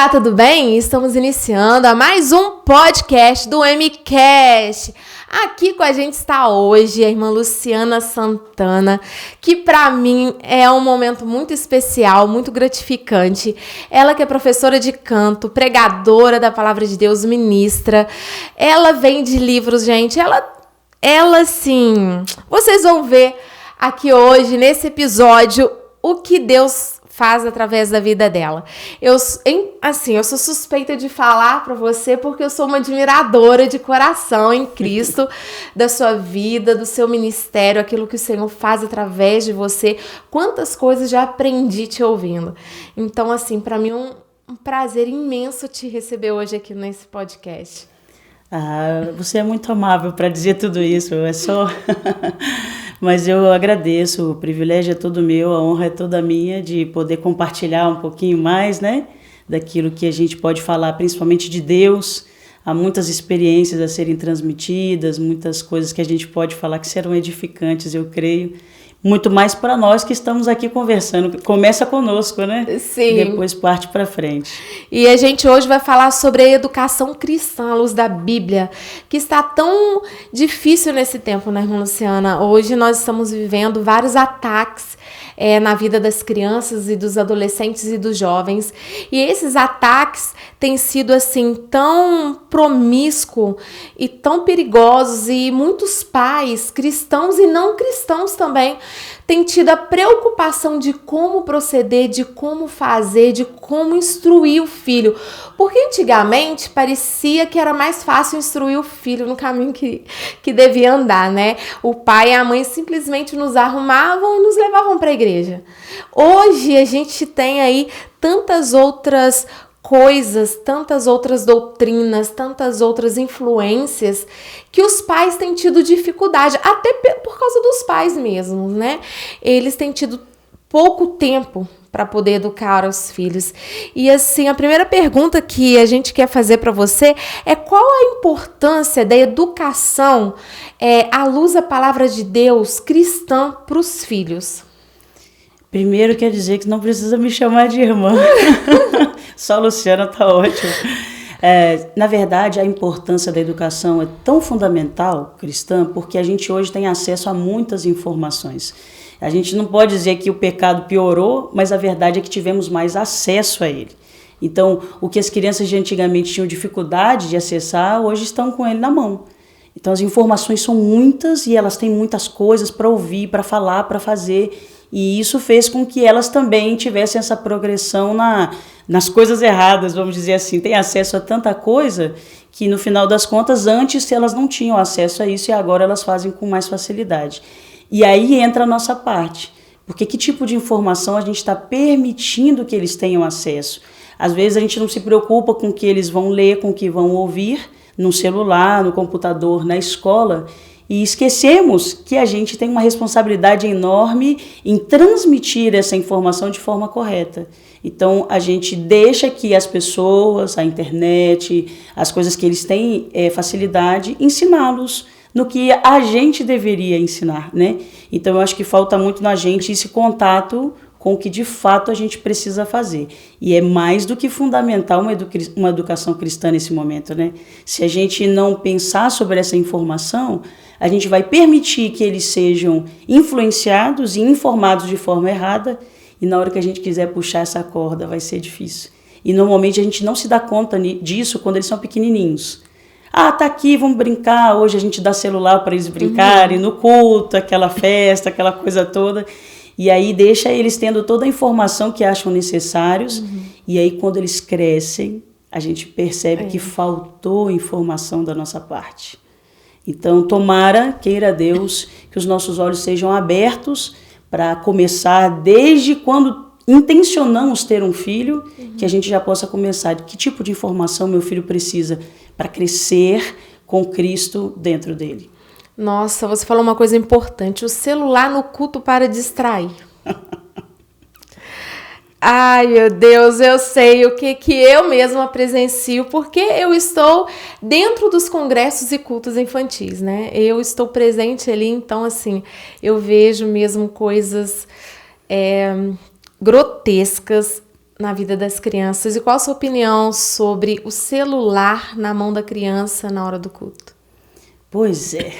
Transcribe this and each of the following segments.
Olá, tudo bem? Estamos iniciando a mais um podcast do MCast. Aqui com a gente está hoje a irmã Luciana Santana, que para mim é um momento muito especial, muito gratificante. Ela que é professora de canto, pregadora da Palavra de Deus, ministra. Ela vende livros, gente. Ela sim, vocês vão ver aqui hoje, nesse episódio, o que Deus faz através da vida dela. Eu sou suspeita de falar para você porque eu sou uma admiradora de coração em Cristo, da sua vida, do seu ministério, aquilo que o Senhor faz através de você. Quantas coisas já aprendi te ouvindo. Então, assim, para mim é um prazer imenso te receber hoje aqui nesse podcast. Você é muito amável para dizer tudo isso, é só... Mas eu agradeço, o privilégio é todo meu, a honra é toda minha de poder compartilhar um pouquinho mais, né, daquilo que a gente pode falar, principalmente de Deus. Há muitas experiências a serem transmitidas, muitas coisas que a gente pode falar que serão edificantes, eu creio. Muito mais para nós que estamos aqui conversando. Começa conosco, né? Sim. Depois parte para frente. E a gente hoje vai falar sobre a educação cristã à luz da Bíblia, que está tão difícil nesse tempo, né, irmã Luciana? Hoje nós estamos vivendo vários ataques na vida das crianças e dos adolescentes e dos jovens. E esses ataques têm sido, assim, tão promíscuos e tão perigosos, e muitos pais, cristãos e não cristãos também, têm tido a preocupação de como proceder, de como fazer, de como instruir o filho. Porque antigamente parecia que era mais fácil instruir o filho no caminho que devia andar, né? O pai e a mãe simplesmente nos arrumavam e nos levavam para a igreja. Hoje a gente tem aí tantas outras coisas, tantas outras doutrinas, tantas outras influências que os pais têm tido dificuldade, até por causa dos pais mesmos, né? Eles têm tido pouco tempo para poder educar os filhos. E assim, a primeira pergunta que a gente quer fazer para você é: qual a importância da educação à luz da palavra de Deus cristã para os filhos? Primeiro, quer dizer que não precisa me chamar de irmã. Só Luciana tá ótimo. Na verdade, a importância da educação é tão fundamental, cristã, porque a gente hoje tem acesso a muitas informações. A gente não pode dizer que o pecado piorou, mas a verdade é que tivemos mais acesso a ele. Então, o que as crianças de antigamente tinham dificuldade de acessar, hoje estão com ele na mão. Então, as informações são muitas e elas têm muitas coisas para ouvir, para falar, para fazer. E isso fez com que elas também tivessem essa progressão nas coisas erradas, vamos dizer assim. Tem acesso a tanta coisa que, no final das contas, antes elas não tinham acesso a isso e agora elas fazem com mais facilidade. E aí entra a nossa parte. Porque que tipo de informação a gente está permitindo que eles tenham acesso? Às vezes a gente não se preocupa com o que eles vão ler, com o que vão ouvir no celular, no computador, na escola, e esquecemos que a gente tem uma responsabilidade enorme em transmitir essa informação de forma correta. Então, a gente deixa que as pessoas, a internet, as coisas que eles têm facilidade, ensiná-los no que a gente deveria ensinar, né? Então, eu acho que falta muito na gente esse contato com o que de fato a gente precisa fazer. E é mais do que fundamental uma educação cristã nesse momento, né? Se a gente não pensar sobre essa informação, a gente vai permitir que eles sejam influenciados e informados de forma errada, e na hora que a gente quiser puxar essa corda vai ser difícil. E normalmente a gente não se dá conta disso quando eles são pequenininhos. Tá aqui, vamos brincar. Hoje a gente dá celular para eles brincarem, no culto, aquela festa, aquela coisa toda. E aí deixa eles tendo toda a informação que acham necessários. E aí quando eles crescem, a gente percebe que faltou informação da nossa parte. Então, tomara, queira Deus, que os nossos olhos sejam abertos para começar desde quando intencionamos ter um filho, que a gente já possa começar. De que tipo de informação meu filho precisa para crescer com Cristo dentro dele? Nossa, você falou uma coisa importante: o celular no culto para distrair. Ai, meu Deus, eu sei o que eu mesma presencio, porque eu estou dentro dos congressos e cultos infantis, né? Eu estou presente ali, então, assim, eu vejo mesmo coisas grotescas, na vida das crianças. E qual a sua opinião sobre o celular na mão da criança na hora do culto? Pois é.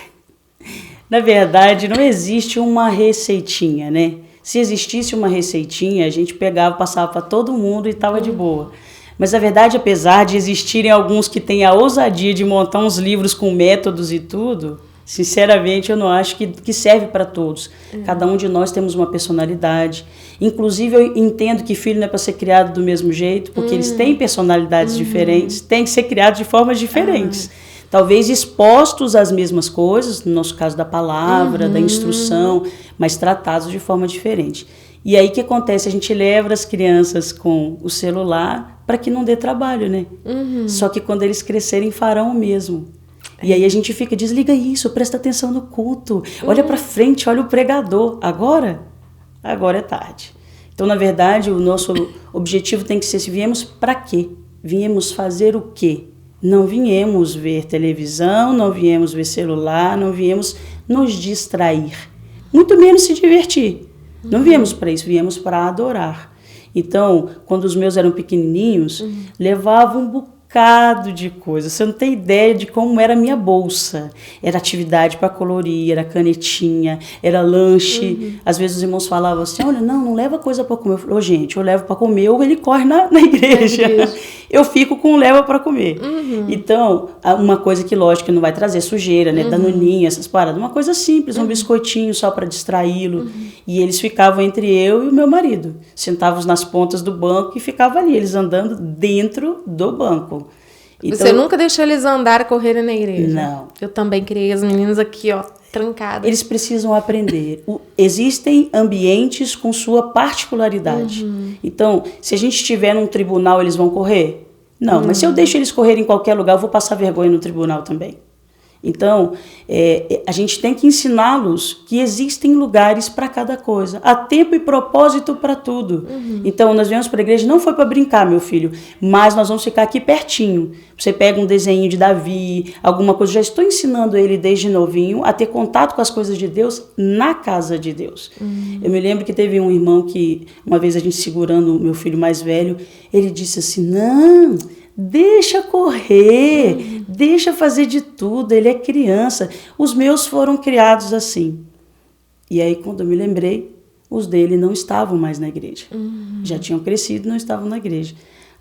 Na verdade, não existe uma receitinha, né? Se existisse uma receitinha, a gente pegava, passava para todo mundo e estava de boa. Mas, na verdade, apesar de existirem alguns que têm a ousadia de montar uns livros com métodos e tudo, sinceramente, eu não acho que serve para todos. Cada um de nós temos uma personalidade. Inclusive, eu entendo que filho não é para ser criado do mesmo jeito, porque eles têm personalidades diferentes, têm que ser criados de formas diferentes. Talvez expostos às mesmas coisas, no nosso caso da palavra, da instrução, mas tratados de forma diferente. E aí o que acontece? A gente leva as crianças com o celular para que não dê trabalho, né? Só que quando eles crescerem farão o mesmo. E aí a gente fica, desliga isso, presta atenção no culto, olha para frente, olha o pregador. Agora é tarde. Então, na verdade, o nosso objetivo tem que ser, se viemos para quê? Viemos fazer o quê? Não viemos ver televisão, não viemos ver celular, não viemos nos distrair, muito menos se divertir. Não viemos para isso, viemos para adorar. Então, quando os meus eram pequenininhos, levavam um bocado de coisa. Você não tem ideia de como era a minha bolsa. Era atividade para colorir, era canetinha, era lanche. Às vezes os irmãos falavam assim, olha, não leva coisa para comer. Eu falei, gente, eu levo para comer ou ele corre na igreja. Eu fico com leva para comer. Então, uma coisa que, lógico, não vai trazer sujeira, né? Danoninha, essas paradas. Uma coisa simples, um biscoitinho só para distraí-lo. E eles ficavam entre eu e o meu marido. Sentávamos nas pontas do banco e ficavam ali, eles andando dentro do banco. Então, você nunca deixou eles andar e correrem na igreja? Não. Eu também criei as meninas aqui, ó, trancadas. Eles precisam aprender. Existem ambientes com sua particularidade. Então, se a gente estiver num tribunal, eles vão correr? Não, mas se eu deixo eles correrem em qualquer lugar, eu vou passar vergonha no tribunal também. Então, a gente tem que ensiná-los que existem lugares para cada coisa. Há tempo e propósito para tudo. Então, nós viemos para a igreja, não foi para brincar, meu filho, mas nós vamos ficar aqui pertinho. Você pega um desenho de Davi, alguma coisa. Já estou ensinando ele desde novinho a ter contato com as coisas de Deus na casa de Deus. Eu me lembro que teve um irmão que, uma vez a gente segurando o meu filho mais velho, ele disse assim, não... Deixa correr, deixa fazer de tudo, ele é criança. Os meus foram criados assim. E aí, quando eu me lembrei, os dele não estavam mais na igreja. Já tinham crescido e não estavam na igreja.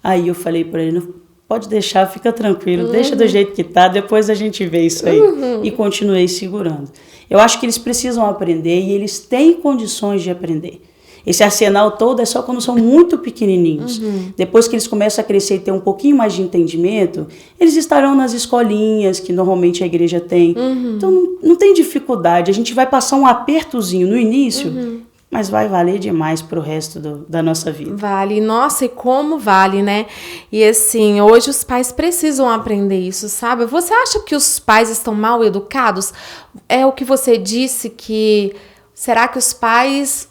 Aí eu falei para ele, não, pode deixar, fica tranquilo, deixa do jeito que tá, depois a gente vê isso aí. E continuei segurando. Eu acho que eles precisam aprender e eles têm condições de aprender. Esse arsenal todo é só quando são muito pequenininhos. Depois que eles começam a crescer e ter um pouquinho mais de entendimento, eles estarão nas escolinhas, que normalmente a igreja tem. Então, não tem dificuldade. A gente vai passar um apertozinho no início, mas vai valer demais pro resto da nossa vida. Vale. Nossa, e como vale, né? E assim, hoje os pais precisam aprender isso, sabe? Você acha que os pais estão mal educados? É o que você disse que... Será que os pais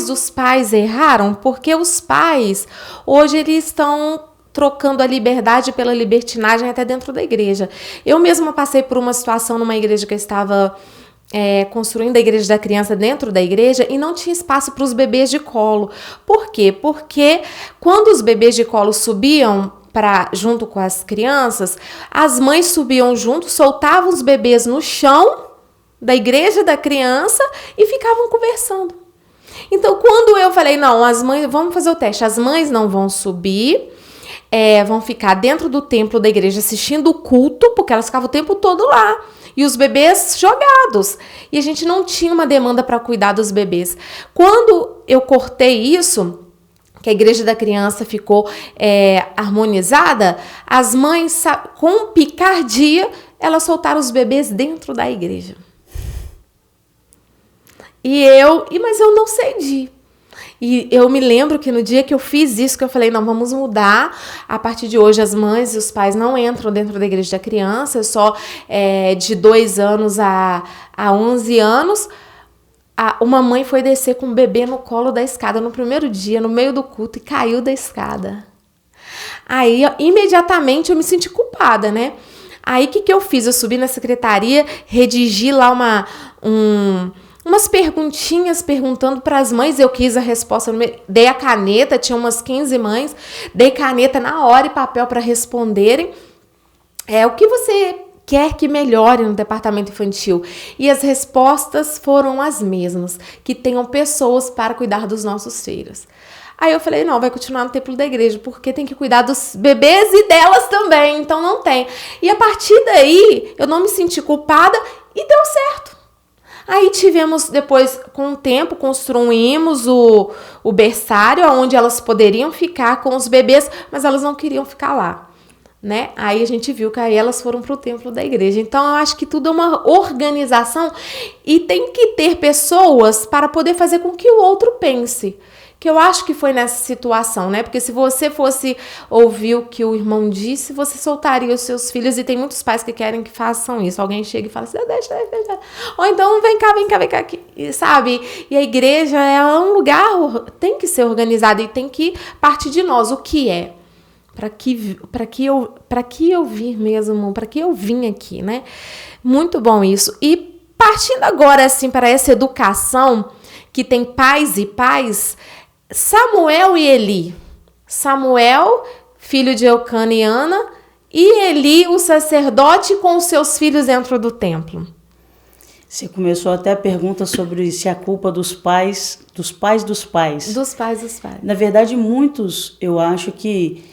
dos pais erraram? Porque os pais, hoje, eles estão trocando a liberdade pela libertinagem até dentro da igreja. Eu mesma passei por uma situação numa igreja que eu estava construindo a igreja da criança dentro da igreja e não tinha espaço para os bebês de colo. Por quê? Porque quando os bebês de colo subiam junto com as crianças, as mães subiam junto, soltavam os bebês no chão da igreja da criança e ficavam conversando. Então, quando eu falei, não, as mães, vamos fazer o teste, as mães não vão subir, vão ficar dentro do templo da igreja assistindo o culto, porque elas ficavam o tempo todo lá, e os bebês jogados, e a gente não tinha uma demanda para cuidar dos bebês. Quando eu cortei isso, que a igreja da criança ficou harmonizada, as mães, com picardia, elas soltaram os bebês dentro da igreja. Mas eu não cedi. E eu me lembro que no dia que eu fiz isso, que eu falei, não, vamos mudar. A partir de hoje, as mães e os pais não entram dentro da igreja da criança, só de 2 anos a 11 anos. Uma mãe foi descer com um bebê no colo da escada no primeiro dia, no meio do culto, e caiu da escada. Aí, imediatamente, eu me senti culpada, né? Aí, o que eu fiz? Eu subi na secretaria, redigi lá umas perguntinhas perguntando para as mães. Eu quis a resposta, dei a caneta, tinha umas 15 mães, dei caneta na hora e papel para responderem. O que você quer que melhore no departamento infantil? E as respostas foram as mesmas, que tenham pessoas para cuidar dos nossos filhos. Aí eu falei, não, vai continuar no templo da igreja, porque tem que cuidar dos bebês e delas também, então não tem. E a partir daí, eu não me senti culpada e deu certo. Aí tivemos, depois, com o tempo, construímos o berçário, onde elas poderiam ficar com os bebês, mas elas não queriam ficar lá, né? Aí a gente viu que aí elas foram para o templo da igreja. Então, eu acho que tudo é uma organização e tem que ter pessoas para poder fazer com que o outro pense. Que eu acho que foi nessa situação, né? Porque se você fosse ouvir o que o irmão disse, você soltaria os seus filhos. E tem muitos pais que querem que façam isso. Alguém chega e fala assim, deixa. Ou então, vem cá aqui, sabe? E a igreja é um lugar, tem que ser organizado e tem que partir de nós. O que é? Para que eu vir mesmo? Para que eu vim aqui, né? Muito bom isso. E partindo agora, assim, para essa educação que tem pais e pais... Samuel e Eli. Samuel, filho de Eucana e Ana, e Eli, o sacerdote, com os seus filhos dentro do templo. Você começou até a pergunta sobre se a culpa dos pais. Dos pais. Na verdade, muitos, eu acho que,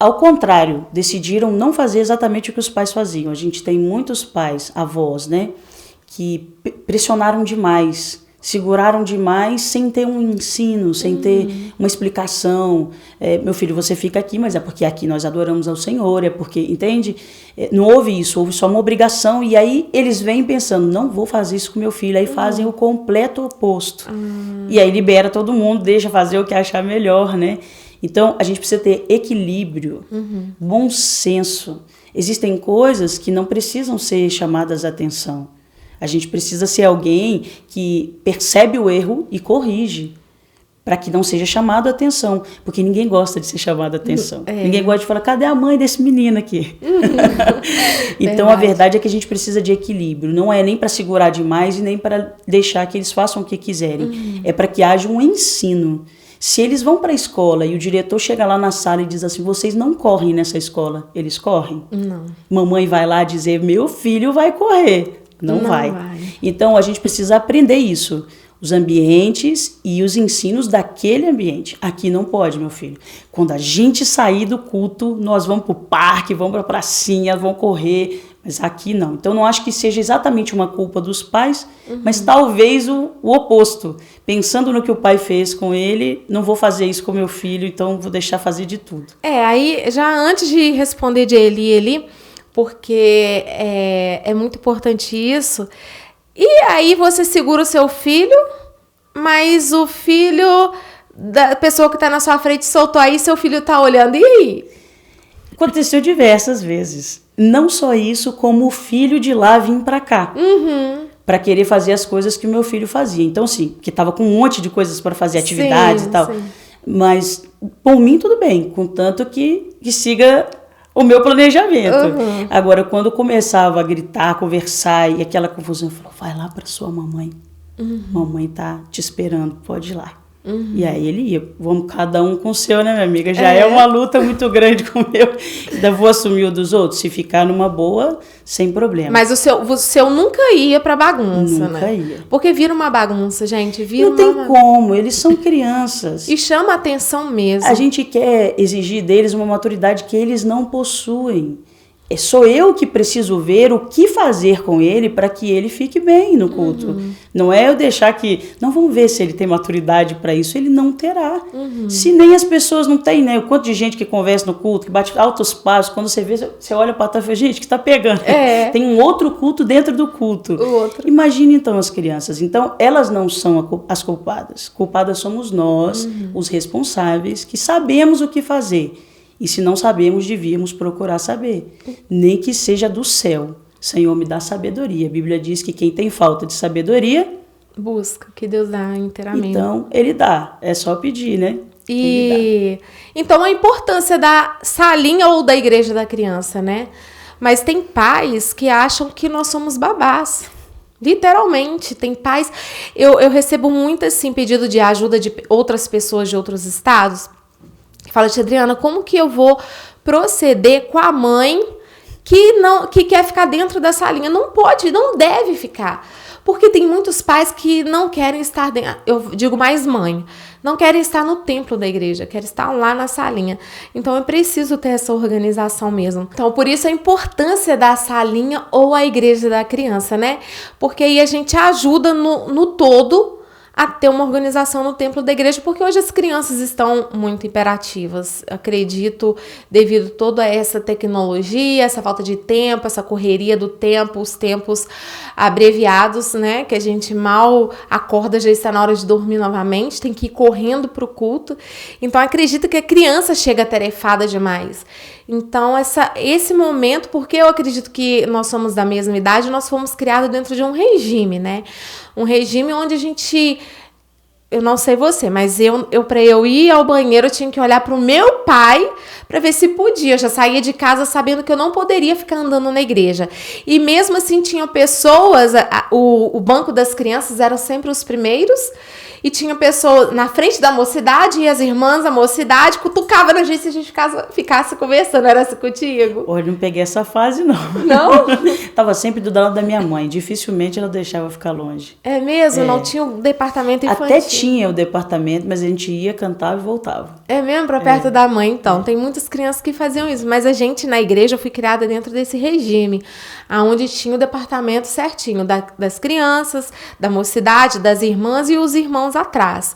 ao contrário, decidiram não fazer exatamente o que os pais faziam. A gente tem muitos pais, avós, né, que pressionaram demais, seguraram demais sem ter um ensino, sem ter uma explicação. Meu filho, você fica aqui, mas é porque aqui nós adoramos ao Senhor, é porque, entende? Não houve isso, houve só uma obrigação. E aí eles vêm pensando, não vou fazer isso com meu filho. Aí fazem o completo oposto. E aí libera todo mundo, deixa fazer o que achar melhor, né? Então, a gente precisa ter equilíbrio, bom senso. Existem coisas que não precisam ser chamadas a atenção. A gente precisa ser alguém que percebe o erro e corrige, para que não seja chamado a atenção, porque ninguém gosta de ser chamado a atenção. Ninguém gosta de falar, cadê a mãe desse menino aqui? Então, a verdade é que a gente precisa de equilíbrio. Não é nem para segurar demais e nem para deixar que eles façam o que quiserem. É para que haja um ensino. Se eles vão para a escola e o diretor chega lá na sala e diz assim, vocês não correm nessa escola, eles correm? Não. Mamãe vai lá dizer, meu filho vai correr. Não vai. Então, a gente precisa aprender isso. Os ambientes e os ensinos daquele ambiente. Aqui não pode, meu filho. Quando a gente sair do culto, nós vamos para o parque, vamos para a pracinha, vamos correr. Mas aqui não. Então, não acho que seja exatamente uma culpa dos pais, mas talvez o oposto. Pensando no que o pai fez com ele, não vou fazer isso com meu filho, então vou deixar fazer de tudo. Aí, já antes de responder de Eli, porque é muito importante isso. E aí você segura o seu filho, mas o filho da pessoa que está na sua frente soltou aí, seu filho está olhando. E aí? Aconteceu diversas vezes. Não só isso, como o filho de lá vir para cá. Para querer fazer as coisas que o meu filho fazia. Então, sim, que estava com um monte de coisas para fazer, atividades e tal. Sim. Mas, por mim, tudo bem. Contanto que siga o meu planejamento. Agora, quando começava a gritar, conversar e aquela confusão, eu falava, vai lá para sua mamãe. Mamãe tá te esperando, pode ir lá. E aí ele ia, vamos cada um com o seu, né, minha amiga? Já é uma luta muito grande com o meu. Ainda vou assumir o dos outros, se ficar numa boa, sem problema. Mas o seu nunca ia pra bagunça, nunca né? Ia. Porque vira uma bagunça, gente. Não tem como, eles são crianças. E chama a atenção mesmo. A gente quer exigir deles uma maturidade que eles não possuem. Sou eu que preciso ver o que fazer com ele para que ele fique bem no culto. Não é eu deixar que... Não, vamos ver se ele tem maturidade para isso. Ele não terá. Se nem as pessoas não têm, né? O quanto de gente que conversa no culto, que bate altos passos, quando você vê, você olha para trás e fala, gente, que tá pegando? Tem um outro culto dentro do culto. Imagine então as crianças. Então, elas não são as culpadas. Culpadas somos nós, os responsáveis, que sabemos o que fazer. E se não sabemos, devíamos procurar saber. Nem que seja do céu. Senhor, me dá sabedoria. A Bíblia diz que quem tem falta de sabedoria... busca, que Deus dá inteiramente. Então, Ele dá. É só pedir, né? E então, a importância da salinha ou da igreja da criança, né? Mas tem pais que acham que nós somos babás. Literalmente, tem pais... Eu recebo muito, assim, pedido de ajuda de outras pessoas de outros estados. Fala, tia Adriana, como que eu vou proceder com a mãe que quer ficar dentro da salinha? Não pode, não deve ficar. Porque tem muitos pais que não querem estar dentro... Eu digo mais mãe. Não querem estar no templo da igreja, querem estar lá na salinha. Então, é preciso ter essa organização mesmo. Então, por isso a importância da salinha ou a igreja da criança, né? Porque aí a gente ajuda no todo a ter uma organização no templo da igreja, porque hoje as crianças estão muito imperativas, acredito, devido a toda essa tecnologia, essa falta de tempo, essa correria do tempo, os tempos abreviados, né, que a gente mal acorda, já está na hora de dormir novamente, tem que ir correndo para o culto. Então, acredito que a criança chega atarefada demais. Então, esse momento, porque eu acredito que nós somos da mesma idade, nós fomos criados dentro de um regime, né? Um regime onde a gente... Eu não sei você, mas para eu ir ao banheiro, eu tinha que olhar para o meu pai para ver se podia. Eu já saía de casa sabendo que eu não poderia ficar andando na igreja. E mesmo assim, tinham pessoas... O banco das crianças eram sempre os primeiros... E tinha pessoa na frente da mocidade e as irmãs da mocidade cutucavam na gente se a gente ficasse conversando. Era assim contigo? Olha, não peguei essa fase, não. Não? Tava sempre do lado da minha mãe. Dificilmente ela deixava eu ficar longe. É mesmo? Não tinha o departamento infantil? Até tinha o departamento, mas a gente ia, cantava e voltava. É mesmo? Pra perto da mãe, então. Tem muitas crianças que faziam isso. Mas a gente, na igreja, eu fui criada dentro desse regime, onde tinha o departamento certinho das crianças, da mocidade, das irmãs e os irmãos atrás.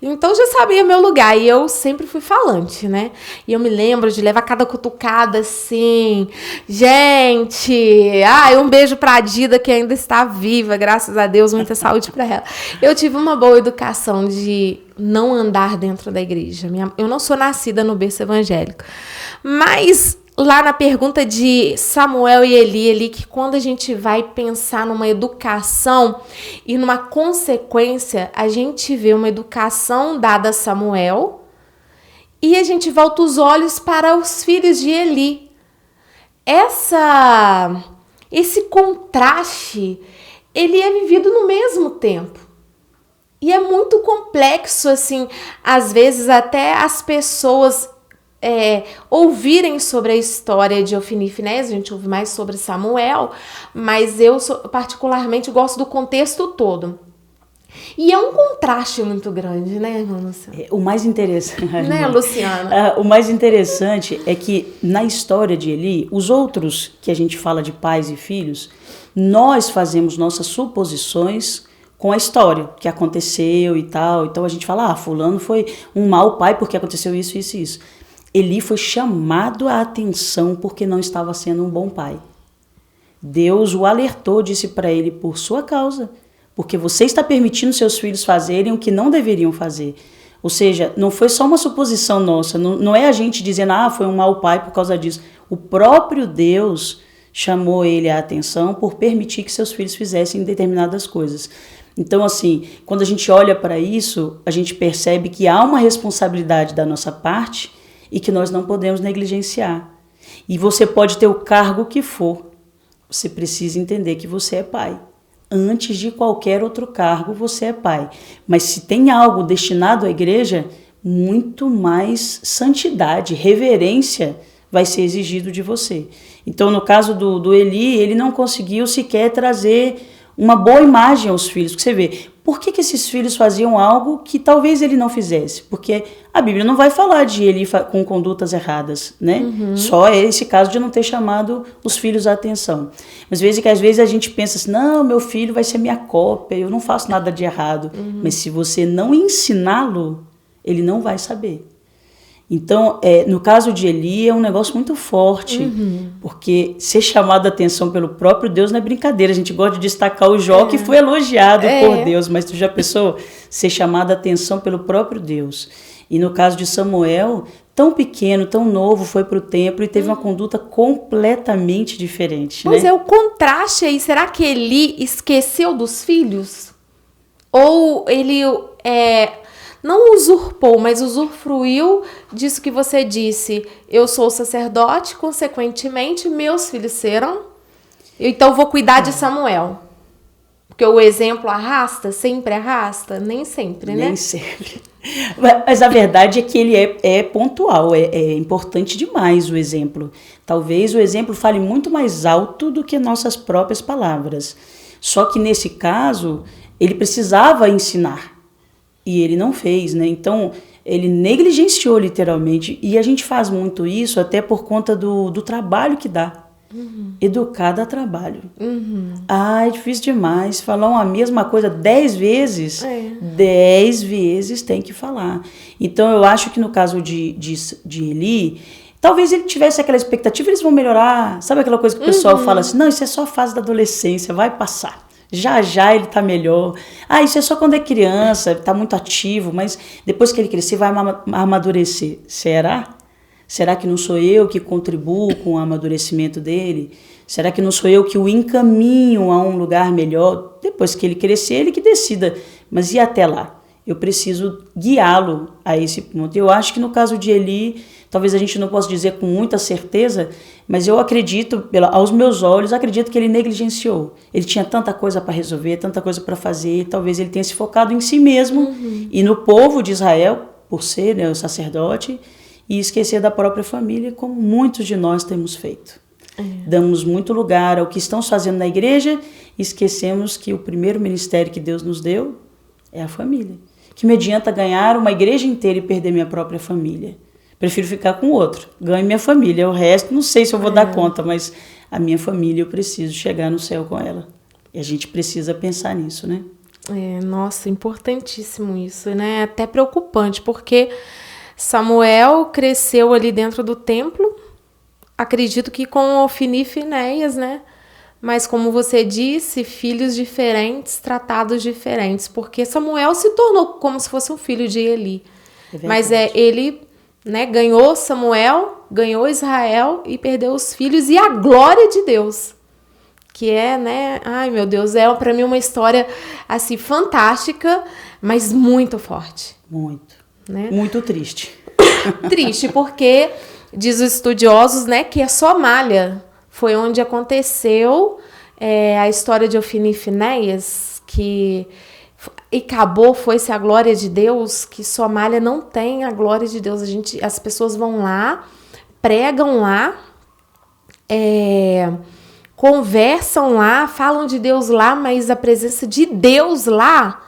Então, já sabia meu lugar. E eu sempre fui falante, né? E eu me lembro de levar cada cutucada assim. Gente! Um beijo pra Dida, que ainda está viva, graças a Deus. Muita saúde pra ela. Eu tive uma boa educação de não andar dentro da igreja. Eu não sou nascida no berço evangélico. Mas... lá na pergunta de Samuel e Eli, que quando a gente vai pensar numa educação e numa consequência, a gente vê uma educação dada a Samuel e a gente volta os olhos para os filhos de Eli. Esse contraste, ele é vivido no mesmo tempo. E é muito complexo, assim, às vezes até as pessoas... ouvirem sobre a história de Ofni e Finéias. A gente ouve mais sobre Samuel, mas eu particularmente gosto do contexto todo. E é um contraste muito grande, né, irmã Luciana? O mais interessante... Né, Luciana? O mais interessante é que na história de Eli, os outros que a gente fala de pais e filhos, nós fazemos nossas suposições com a história que aconteceu e tal. Então a gente fala, fulano foi um mau pai porque aconteceu isso, isso e isso. Eli foi chamado a atenção porque não estava sendo um bom pai. Deus o alertou, disse para ele, por sua causa, porque você está permitindo seus filhos fazerem o que não deveriam fazer. Ou seja, não foi só uma suposição nossa, não é a gente dizendo, foi um mau pai por causa disso. O próprio Deus chamou ele a atenção por permitir que seus filhos fizessem determinadas coisas. Então, assim, quando a gente olha para isso, a gente percebe que há uma responsabilidade da nossa parte e que nós não podemos negligenciar. E você pode ter o cargo que for, você precisa entender que você é pai. Antes de qualquer outro cargo, você é pai. Mas se tem algo destinado à igreja, muito mais santidade, reverência vai ser exigido de você. Então, no caso do Eli, ele não conseguiu sequer trazer uma boa imagem aos filhos. Porque você vê, por que esses filhos faziam algo que talvez ele não fizesse? Porque a Bíblia não vai falar de Eli com condutas erradas, né? Uhum. Só é esse caso de não ter chamado os filhos à atenção. Mas às vezes a gente pensa assim, não, meu filho vai ser minha cópia, eu não faço nada de errado. Uhum. Mas se você não ensiná-lo, ele não vai saber. Então, no caso de Eli, é um negócio muito forte, porque ser chamado a atenção pelo próprio Deus não é brincadeira. A gente gosta de destacar o Jó, que foi elogiado por Deus, mas tu já pensou ser chamado a atenção pelo próprio Deus? E no caso de Samuel, tão pequeno, tão novo, foi para o templo e teve uma conduta completamente diferente. Pois né? O contraste aí, será que Eli esqueceu dos filhos? Ou ele... não usurpou, mas usufruiu disso que você disse. Eu sou sacerdote, consequentemente, meus filhos serão. Então, vou cuidar de Samuel. Porque o exemplo arrasta, sempre arrasta? Nem sempre, né? Nem sempre. Mas a verdade é que ele é pontual, é importante demais o exemplo. Talvez o exemplo fale muito mais alto do que nossas próprias palavras. Só que nesse caso, ele precisava ensinar e ele não fez, né? Então, ele negligenciou literalmente, e a gente faz muito isso até por conta do trabalho que dá. Educar dá trabalho. É difícil demais falar uma mesma coisa 10 vezes. 10 vezes tem que falar. Então eu acho que no caso de Eli, talvez ele tivesse aquela expectativa, eles vão melhorar. Sabe aquela coisa que o pessoal fala assim, não, isso é só a fase da adolescência, vai passar. Já ele tá melhor. Isso é só quando é criança, tá muito ativo, mas depois que ele crescer vai amadurecer. Será? Será que não sou eu que contribuo com o amadurecimento dele? Será que não sou eu que o encaminho a um lugar melhor? Depois que ele crescer, ele que decida. Mas e até lá? Eu preciso guiá-lo a esse ponto. Eu acho que no caso de Eli, talvez a gente não possa dizer com muita certeza, mas eu acredito, aos meus olhos, acredito que ele negligenciou. Ele tinha tanta coisa para resolver, tanta coisa para fazer, talvez ele tenha se focado em si mesmo e no povo de Israel, por ser, né, o sacerdote, e esquecer da própria família, como muitos de nós temos feito. Damos muito lugar ao que estão fazendo na igreja e esquecemos que o primeiro ministério que Deus nos deu é a família. Que me adianta ganhar uma igreja inteira e perder minha própria família? Prefiro ficar com outro. Ganho minha família. O resto, não sei se eu vou dar conta, mas a minha família eu preciso chegar no céu com ela. E a gente precisa pensar nisso, né? Nossa, importantíssimo isso, né? Até preocupante, porque Samuel cresceu ali dentro do templo, acredito que com Ofni e Finéias, né? Mas como você disse, filhos diferentes, tratados diferentes, porque Samuel se tornou como se fosse um filho de Eli. Mas ele, né, ganhou Samuel, ganhou Israel e perdeu os filhos e a glória de Deus. Que é, né? Ai, meu Deus, é para mim uma história assim fantástica, mas muito forte. Muito. Né? Muito triste. Triste, porque diz os estudiosos, né, que a Somália foi onde aconteceu a história de Ofni e Finéias, que acabou, foi-se a glória de Deus, que Somália não tem a glória de Deus. As pessoas vão lá, pregam lá, conversam lá, falam de Deus lá, mas a presença de Deus lá,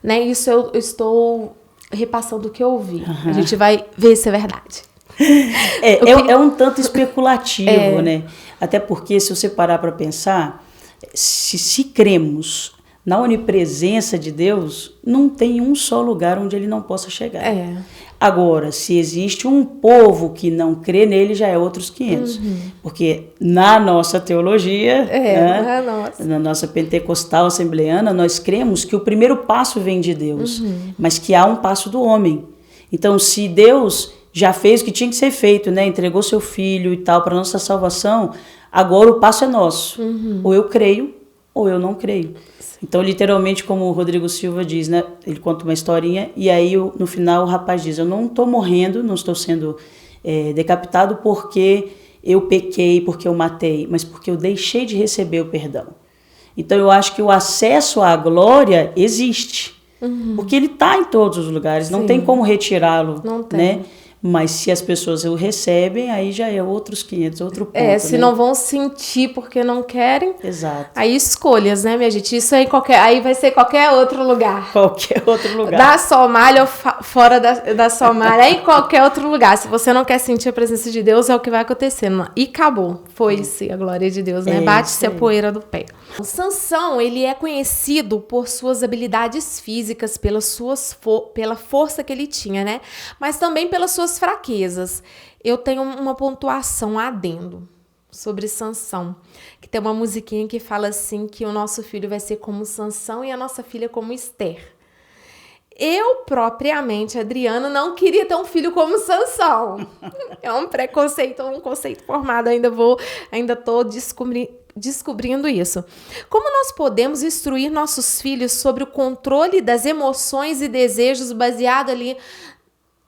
né, isso eu estou repassando o que eu ouvi. A gente vai ver se é verdade. É um tanto especulativo, né? Até porque, se você parar para pensar, se cremos na onipresença de Deus, não tem um só lugar onde ele não possa chegar. Agora, se existe um povo que não crê nele, já é outros 500. Porque na nossa teologia, na nossa pentecostal assembleana, nós cremos que o primeiro passo vem de Deus, mas que há um passo do homem. Então, se Deus já fez o que tinha que ser feito, né? Entregou seu filho e tal para nossa salvação, agora o passo é nosso. Ou eu creio, ou eu não creio. Então, literalmente, como o Rodrigo Silva diz, né? Ele conta uma historinha e aí no final o rapaz diz, eu não estou morrendo, não estou sendo decapitado porque eu pequei, porque eu matei, mas porque eu deixei de receber o perdão. Então, eu acho que o acesso à glória existe, porque ele está em todos os lugares, não tem como retirá-lo, né? Mas se as pessoas o recebem, aí já é outros 500, outro ponto. Se não vão sentir porque não querem. Exato. Aí escolhas, né, minha gente? Isso aí vai ser qualquer outro lugar. Qualquer outro lugar. Da Somália ou fora da Somália, em qualquer outro lugar. Se você não quer sentir a presença de Deus, é o que vai acontecendo. E acabou. Foi-se a glória de Deus, né? Bate-se a poeira do pé. Sansão, ele é conhecido por suas habilidades físicas, pela força que ele tinha, né? Mas também pelas suas fraquezas. Eu tenho uma pontuação adendo sobre Sansão, que tem uma musiquinha que fala assim, que o nosso filho vai ser como Sansão e a nossa filha como Esther. Eu, propriamente, Adriana, não queria ter um filho como Sansão. É um preconceito, um conceito formado, ainda tô descobrindo isso. Como nós podemos instruir nossos filhos sobre o controle das emoções e desejos baseado ali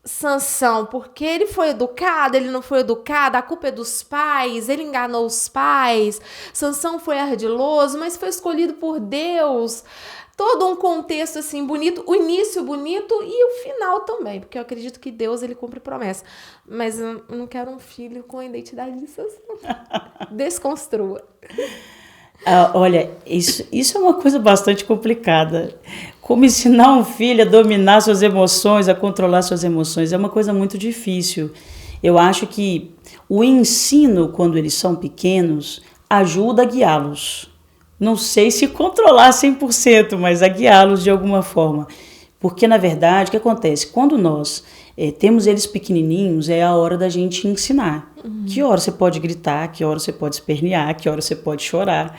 Sansão, porque ele foi educado, ele não foi educado, a culpa é dos pais, ele enganou os pais. Sansão foi ardiloso, mas foi escolhido por Deus. Todo um contexto assim bonito, o início bonito e o final também, porque eu acredito que Deus ele cumpre promessa. Mas eu não quero um filho com a identidade de Sansão. Desconstrua. Olha, isso é uma coisa bastante complicada. Como ensinar um filho a dominar suas emoções, a controlar suas emoções, é uma coisa muito difícil. Eu acho que o ensino, quando eles são pequenos, ajuda a guiá-los. Não sei se controlar 100%, mas a guiá-los de alguma forma. Porque, na verdade, o que acontece? Quando nós temos eles pequenininhos, é a hora da gente ensinar. Que hora você pode gritar, que hora você pode espernear, que hora você pode chorar.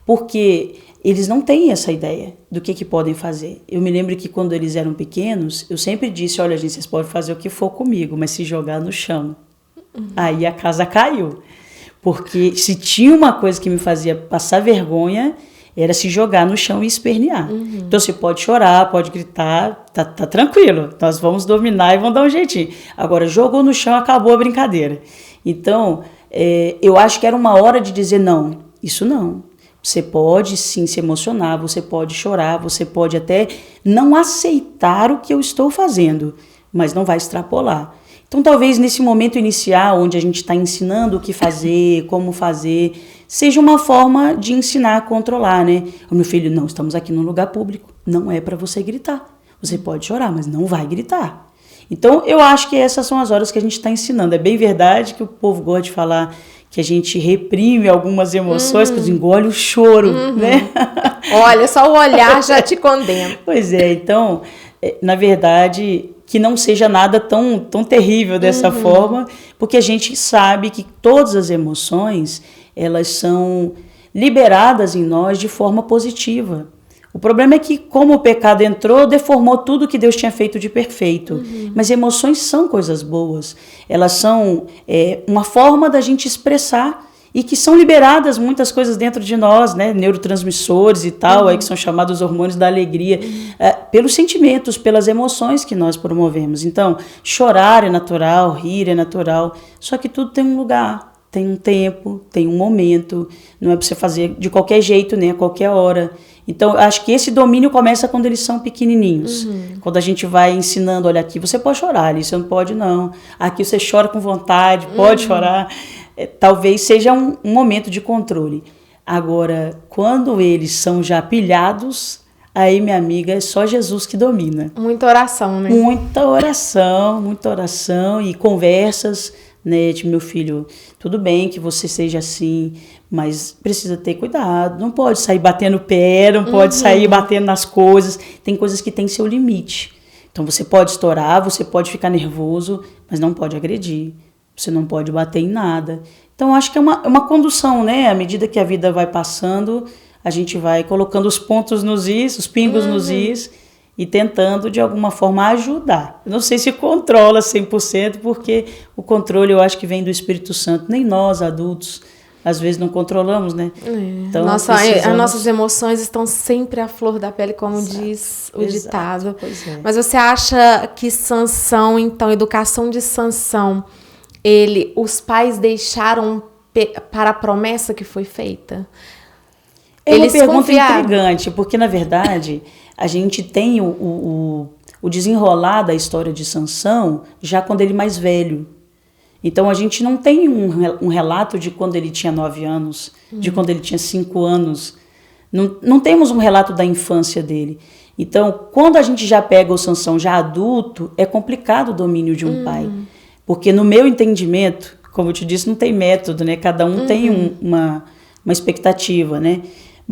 Porque eles não têm essa ideia do que podem fazer. Eu me lembro que quando eles eram pequenos, eu sempre disse, olha, gente, vocês podem fazer o que for comigo, mas se jogar no chão. Aí a casa caiu. Porque se tinha uma coisa que me fazia passar vergonha, era se jogar no chão e espernear. Então você pode chorar, pode gritar, tá tranquilo, nós vamos dominar e vamos dar um jeitinho. Agora, jogou no chão, acabou a brincadeira. Então, eu acho que era uma hora de dizer não, isso não. Você pode sim se emocionar, você pode chorar, você pode até não aceitar o que eu estou fazendo, mas não vai extrapolar. Então, talvez nesse momento inicial, onde a gente está ensinando o que fazer, como fazer, seja uma forma de ensinar a controlar, né? O meu filho, não, estamos aqui num lugar público, não é para você gritar. Você pode chorar, mas não vai gritar. Então, eu acho que essas são as horas que a gente está ensinando. É bem verdade que o povo gosta de falar que a gente reprime algumas emoções, que engole o choro, né? Olha, só o olhar já te condena. Pois é, então, na verdade, que não seja nada tão terrível dessa forma, porque a gente sabe que todas as emoções, elas são liberadas em nós de forma positiva. O problema é que, como o pecado entrou, deformou tudo que Deus tinha feito de perfeito. Mas emoções são coisas boas. Elas são uma forma da gente expressar e que são liberadas muitas coisas dentro de nós, né? Neurotransmissores e tal, aí que são chamados hormônios da alegria, pelos sentimentos, pelas emoções que nós promovemos. Então, chorar é natural, rir é natural, só que tudo tem um lugar, tem um tempo, tem um momento, não é para você fazer de qualquer jeito, nem a qualquer hora. Então, acho que esse domínio começa quando eles são pequenininhos. Quando a gente vai ensinando, olha, aqui você pode chorar, ali você não pode não. Aqui você chora com vontade, pode chorar. Talvez seja um momento de controle. Agora, quando eles são já pilhados, aí, minha amiga, é só Jesus que domina. Muita oração, né? Muita oração e conversas, né, de meu filho, tudo bem que você seja assim, mas precisa ter cuidado, não pode sair batendo pé, não pode sair batendo nas coisas, tem coisas que têm seu limite. Então você pode estourar, você pode ficar nervoso, mas não pode agredir, você não pode bater em nada. Então acho que é uma condução, né, à medida que a vida vai passando, a gente vai colocando os pontos nos is, os pingos nos is, e tentando, de alguma forma, ajudar. Eu não sei se controla 100%, porque o controle, eu acho que vem do Espírito Santo. Nem nós, adultos, às vezes não controlamos, né? Então, as nossas emoções estão sempre à flor da pele, como diz o ditado. Pois é. Mas você acha que Sansão, então, educação de Sansão, os pais deixaram para a promessa que foi feita? É uma pergunta intrigante, porque, na verdade, a gente tem o desenrolar da história de Sansão já quando ele mais velho. Então, a gente não tem um relato de quando ele tinha 9 anos, de quando ele tinha 5 anos. Não temos um relato da infância dele. Então, quando a gente já pega o Sansão já adulto, é complicado o domínio de um pai. Porque, no meu entendimento, como eu te disse, não tem método, né? Cada um tem uma expectativa, né?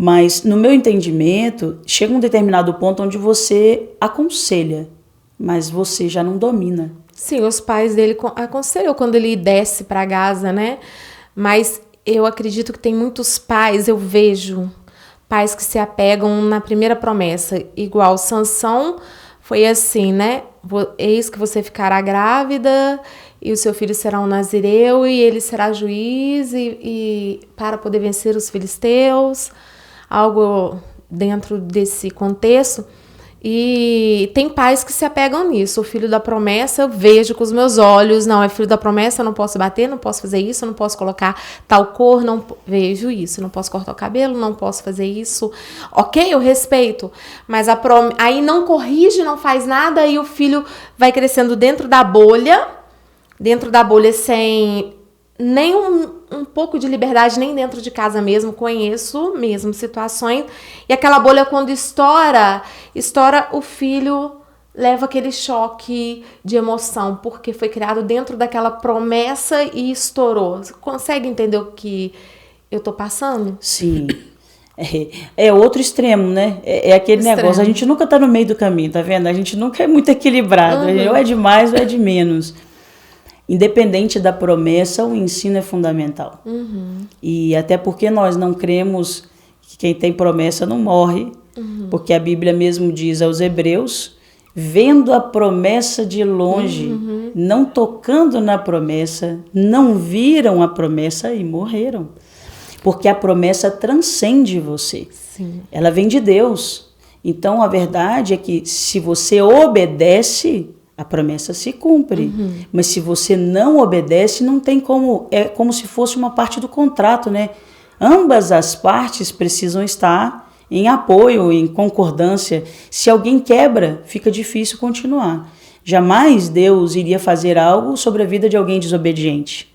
Mas, no meu entendimento, chega um determinado ponto onde você aconselha, mas você já não domina. Sim, os pais dele aconselham quando ele desce para Gaza, né? Mas eu acredito que tem muitos pais, eu vejo pais que se apegam na primeira promessa. Igual Sansão foi assim, né? Eis que você ficará grávida e o seu filho será um nazireu e ele será juiz e para poder vencer os filisteus. Algo dentro desse contexto. E tem pais que se apegam nisso. O filho da promessa, eu vejo com os meus olhos. Não, é filho da promessa, eu não posso bater, não posso fazer isso, eu não posso colocar tal cor, não vejo isso. Não posso cortar o cabelo, não posso fazer isso. Ok, eu respeito. Mas aí não corrige, não faz nada, e o filho vai crescendo dentro da bolha sem nem um pouco de liberdade, nem dentro de casa mesmo. Conheço mesmo situações. E aquela bolha, quando estoura, o filho leva aquele choque de emoção, porque foi criado dentro daquela promessa e estourou. Você consegue entender o que eu tô passando? Sim. É outro extremo, né? É aquele negócio, a gente nunca tá no meio do caminho, tá vendo? A gente nunca é muito equilibrado, ou é de mais ou é de menos. Independente da promessa, o ensino é fundamental. E até porque nós não cremos que quem tem promessa não morre, porque a Bíblia mesmo diz aos Hebreus, vendo a promessa de longe, não tocando na promessa, não viram a promessa e morreram. Porque a promessa transcende você. Sim. Ela vem de Deus. Então, a verdade é que se você obedece, a promessa se cumpre. Mas se você não obedece, não tem como. É como se fosse uma parte do contrato, né? Ambas as partes precisam estar em apoio, em concordância. Se alguém quebra, fica difícil continuar. Jamais Deus iria fazer algo sobre a vida de alguém desobediente.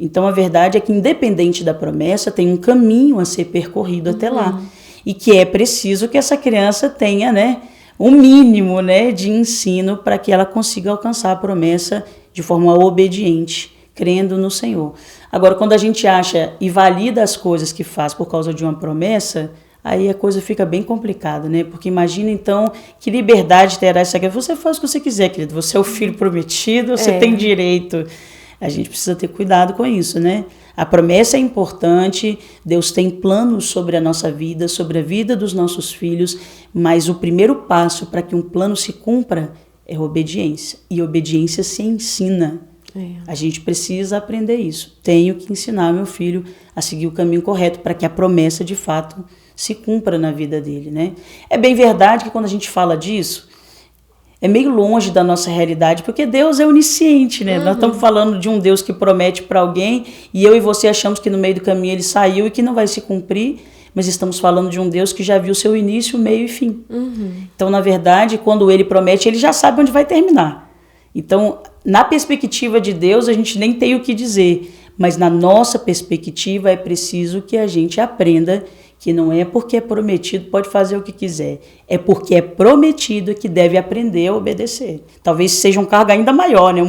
Então, a verdade é que, independente da promessa, tem um caminho a ser percorrido até lá. E que é preciso que essa criança tenha, né, um mínimo, né, de ensino para que ela consiga alcançar a promessa de forma obediente, crendo no Senhor. Agora, quando a gente acha e valida as coisas que faz por causa de uma promessa, aí a coisa fica bem complicada, né? Porque imagina, então, que liberdade terá essa criança. Você faz o que você quiser, querido. Você é o filho prometido, você tem direito. A gente precisa ter cuidado com isso, né? A promessa é importante, Deus tem planos sobre a nossa vida, sobre a vida dos nossos filhos, mas o primeiro passo para que um plano se cumpra é obediência. E obediência se ensina. A gente precisa aprender isso. Tenho que ensinar meu filho a seguir o caminho correto para que a promessa, de fato, se cumpra na vida dele, né? É bem verdade que quando a gente fala disso, é meio longe da nossa realidade, porque Deus é onisciente, né? Nós estamos falando de um Deus que promete para alguém e eu e você achamos que no meio do caminho ele saiu e que não vai se cumprir, mas estamos falando de um Deus que já viu seu início, meio e fim. Então, na verdade, quando ele promete, ele já sabe onde vai terminar. Então, na perspectiva de Deus, a gente nem tem o que dizer, mas na nossa perspectiva é preciso que a gente aprenda que não é porque é prometido pode fazer o que quiser, é porque é prometido que deve aprender a obedecer. Talvez seja um cargo ainda maior, né?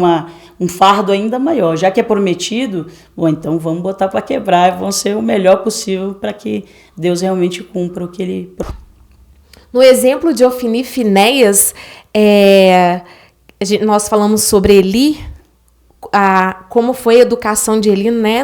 Um fardo ainda maior. Já que é prometido, bom, então vamos botar para quebrar, vamos ser o melhor possível para que Deus realmente cumpra o que Ele... No exemplo de Ofni e Finéias, nós falamos sobre Eli, como foi a educação de Eli, né?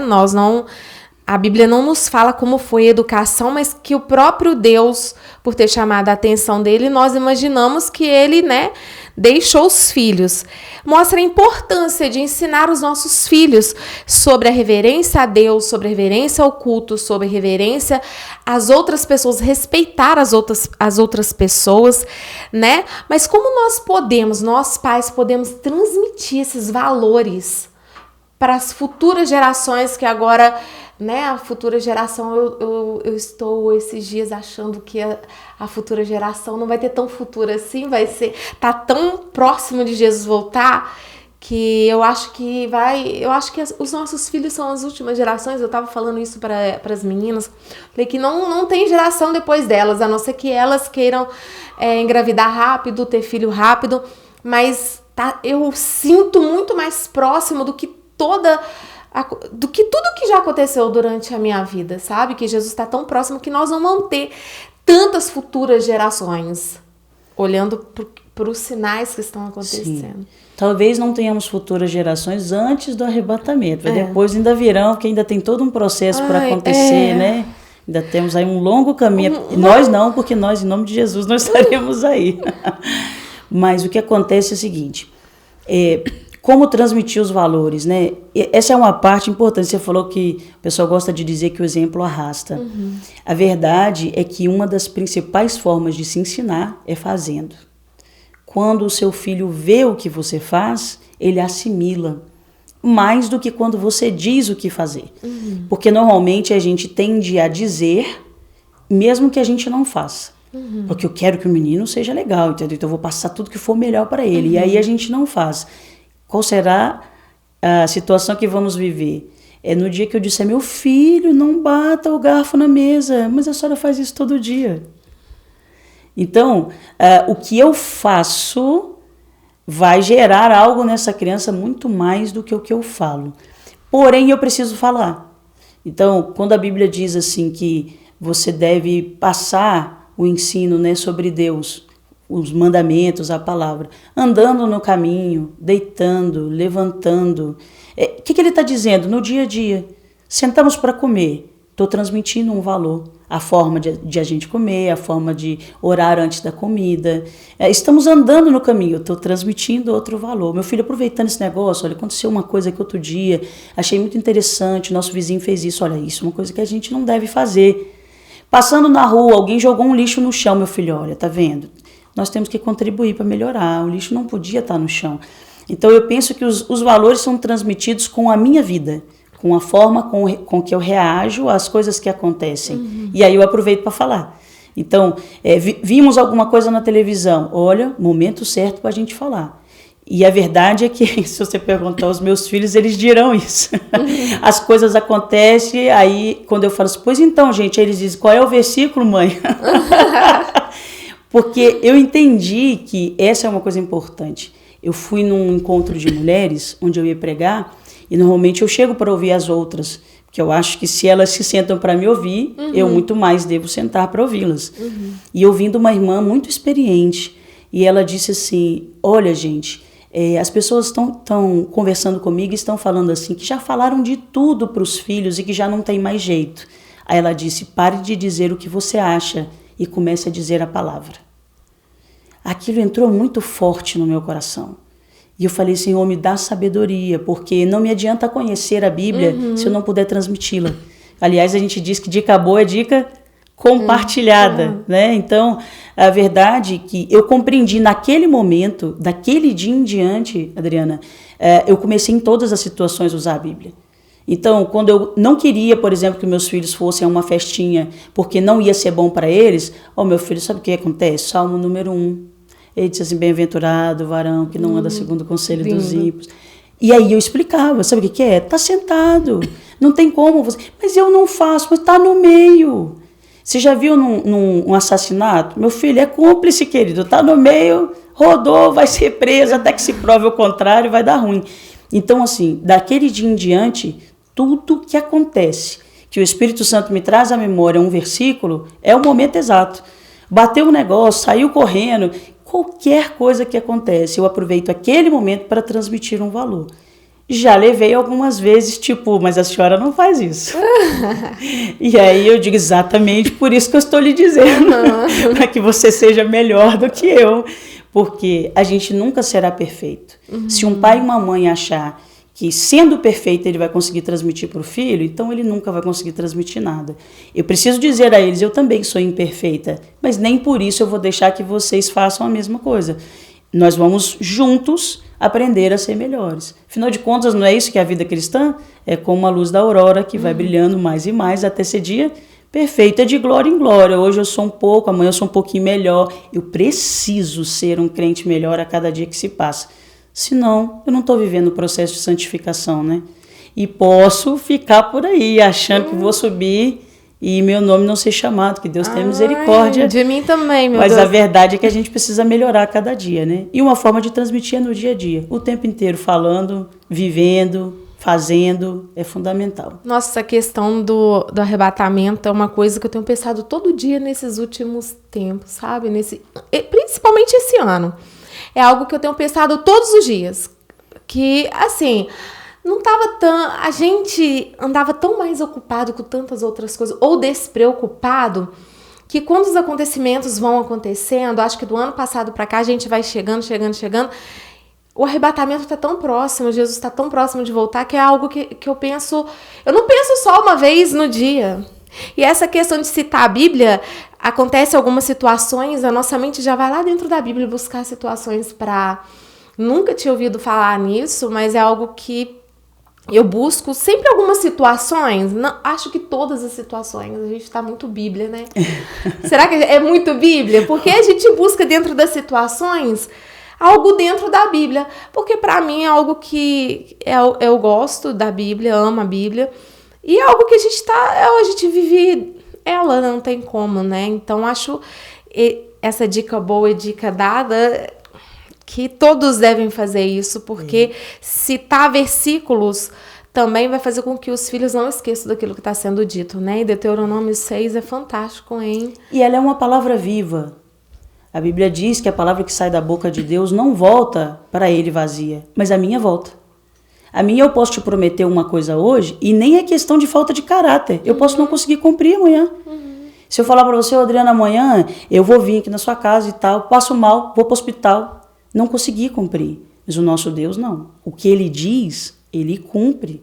A Bíblia não nos fala como foi a educação, mas que o próprio Deus, por ter chamado a atenção dele, nós imaginamos que ele, né, deixou os filhos. Mostra a importância de ensinar os nossos filhos sobre a reverência a Deus, sobre a reverência ao culto, sobre a reverência às outras pessoas, respeitar as outras pessoas, né? Mas como nós pais, podemos transmitir esses valores para as futuras gerações que agora... Né, a futura geração, eu estou esses dias achando que a futura geração não vai ter tão futura assim, tá tão próximo de Jesus voltar, que eu acho que os nossos filhos são as últimas gerações. Eu tava falando isso para as meninas, falei que não tem geração depois delas, a não ser que elas queiram engravidar rápido, ter filho rápido, mas eu sinto muito mais próximo do que tudo que já aconteceu durante a minha vida, sabe? Que Jesus está tão próximo que nós vamos ter tantas futuras gerações olhando para os sinais que estão acontecendo. Sim. Talvez não tenhamos futuras gerações antes do arrebatamento, depois ainda virão, que ainda tem todo um processo para acontecer, né? Ainda temos aí um longo caminho. Nós não, porque nós, em nome de Jesus, não estaremos aí. Mas o que acontece é o seguinte... como transmitir os valores, né? Essa é uma parte importante. Você falou que o pessoal gosta de dizer que o exemplo arrasta. A verdade é que uma das principais formas de se ensinar é fazendo. Quando o seu filho vê o que você faz, ele assimila. Mais do que quando você diz o que fazer. Porque normalmente a gente tende a dizer, mesmo que a gente não faça. Porque eu quero que o menino seja legal, entendeu? Então eu vou passar tudo que for melhor para ele. E aí a gente não faz. Qual será a situação que vamos viver? É no dia que eu disser, meu filho, não bata o garfo na mesa. Mas a senhora faz isso todo dia. Então, o que eu faço vai gerar algo nessa criança muito mais do que o que eu falo. Porém, eu preciso falar. Então, quando a Bíblia diz assim que você deve passar o ensino, né, sobre Deus, os mandamentos, a palavra, andando no caminho, deitando, levantando. O que ele está dizendo? No dia a dia, sentamos para comer, estou transmitindo um valor. A forma de a gente comer, a forma de orar antes da comida. Estamos andando no caminho, eu estou transmitindo outro valor. Meu filho, aproveitando esse negócio, olha, aconteceu uma coisa aqui outro dia, achei muito interessante, nosso vizinho fez isso, olha, isso é uma coisa que a gente não deve fazer. Passando na rua, alguém jogou um lixo no chão, meu filho, olha, tá vendo? Nós temos que contribuir para melhorar, o lixo não podia estar no chão. Então eu penso que os valores são transmitidos com a minha vida, com a forma com que eu reajo às coisas que acontecem. E aí eu aproveito para falar. Então, vimos alguma coisa na televisão, olha, momento certo para a gente falar. E a verdade é que, se você perguntar aos meus filhos, eles dirão isso. As coisas acontecem, aí quando eu falo assim, pois então, gente, aí eles dizem, qual é o versículo, mãe? Porque eu entendi que essa é uma coisa importante. Eu fui num encontro de mulheres, onde eu ia pregar, e normalmente eu chego para ouvir as outras, porque eu acho que se elas se sentam para me ouvir, eu muito mais devo sentar para ouvi-las. E ouvindo uma irmã muito experiente, e ela disse assim, olha gente, as pessoas estão conversando comigo e estão falando assim, que já falaram de tudo para os filhos e que já não tem mais jeito. Aí ela disse, pare de dizer o que você acha e comece a dizer a palavra. Aquilo entrou muito forte no meu coração. E eu falei, Senhor, me dá sabedoria, porque não me adianta conhecer a Bíblia se eu não puder transmiti-la. Aliás, a gente diz que dica boa é dica compartilhada, né? Então, a verdade é que eu compreendi naquele momento, daquele dia em diante, Adriana, eu comecei em todas as situações a usar a Bíblia. Então, quando eu não queria, por exemplo, que meus filhos fossem a uma festinha, porque não ia ser bom para eles, meu filho, sabe o que acontece? Salmo número 1. Ele disse assim, bem-aventurado o varão que não anda segundo o conselho dos ímpios. E aí eu explicava, sabe o que é? Tá sentado, não tem como você... Mas eu não faço, mas tá no meio. Você já viu num assassinato? Meu filho é cúmplice, querido, tá no meio, rodou, vai ser preso, até que se prove o contrário, vai dar ruim. Então, assim, daquele dia em diante, tudo que acontece, que o Espírito Santo me traz à memória um versículo, é o momento exato. Bateu um negócio, saiu correndo... Qualquer coisa que acontece, eu aproveito aquele momento para transmitir um valor. Já levei algumas vezes, tipo, mas a senhora não faz isso. E aí eu digo, exatamente por isso que eu estou lhe dizendo, para que você seja melhor do que eu. Porque a gente nunca será perfeito. Se um pai e uma mãe achar que sendo perfeito ele vai conseguir transmitir para o filho, então ele nunca vai conseguir transmitir nada. Eu preciso dizer a eles, eu também sou imperfeita, mas nem por isso eu vou deixar que vocês façam a mesma coisa. Nós vamos juntos aprender a ser melhores. Afinal de contas, não é isso que é a vida cristã? É como a luz da aurora que vai brilhando mais e mais até ser dia perfeito, é de glória em glória. Hoje eu sou um pouco, amanhã eu sou um pouquinho melhor. Eu preciso ser um crente melhor a cada dia que se passa. Senão, eu não estou vivendo o processo de santificação, né? E posso ficar por aí, achando que vou subir e meu nome não ser chamado, que Deus tenha misericórdia. De mim também, meu Deus. Mas a verdade é que a gente precisa melhorar a cada dia, né? E uma forma de transmitir é no dia a dia. O tempo inteiro falando, vivendo, fazendo, é fundamental. Nossa, essa questão do arrebatamento é uma coisa que eu tenho pensado todo dia nesses últimos tempos, sabe? Principalmente esse ano. É algo que eu tenho pensado todos os dias. Que, assim, não tava tão... A gente andava tão mais ocupado com tantas outras coisas, ou despreocupado, que quando os acontecimentos vão acontecendo, acho que do ano passado para cá a gente vai chegando. o arrebatamento está tão próximo, Jesus está tão próximo de voltar, que é algo que eu penso... Eu não penso só uma vez no dia. E essa questão de citar a Bíblia, acontece algumas situações, a nossa mente já vai lá dentro da Bíblia buscar situações para... Nunca tinha ouvido falar nisso, mas é algo que eu busco sempre algumas situações. Não, acho que todas as situações. A gente tá muito Bíblia, né? Será que é muito Bíblia? Porque a gente busca dentro das situações algo dentro da Bíblia. Porque para mim é algo que eu gosto da Bíblia, amo a Bíblia. E é algo que a gente vive ela, não tem como, né? Então acho essa dica boa e dica dada... que todos devem fazer isso, porque citar versículos também vai fazer com que os filhos não esqueçam daquilo que está sendo dito, né? E Deuteronômio 6 é fantástico, hein? E ela é uma palavra viva. A Bíblia diz que a palavra que sai da boca de Deus não volta para ele vazia, mas a minha volta. A minha eu posso te prometer uma coisa hoje e nem é questão de falta de caráter. Eu posso não conseguir cumprir amanhã. Se eu falar para você, Adriana, amanhã eu vou vir aqui na sua casa e tal, passo mal, vou para o hospital. Não consegui cumprir, mas o nosso Deus não. O que Ele diz, Ele cumpre.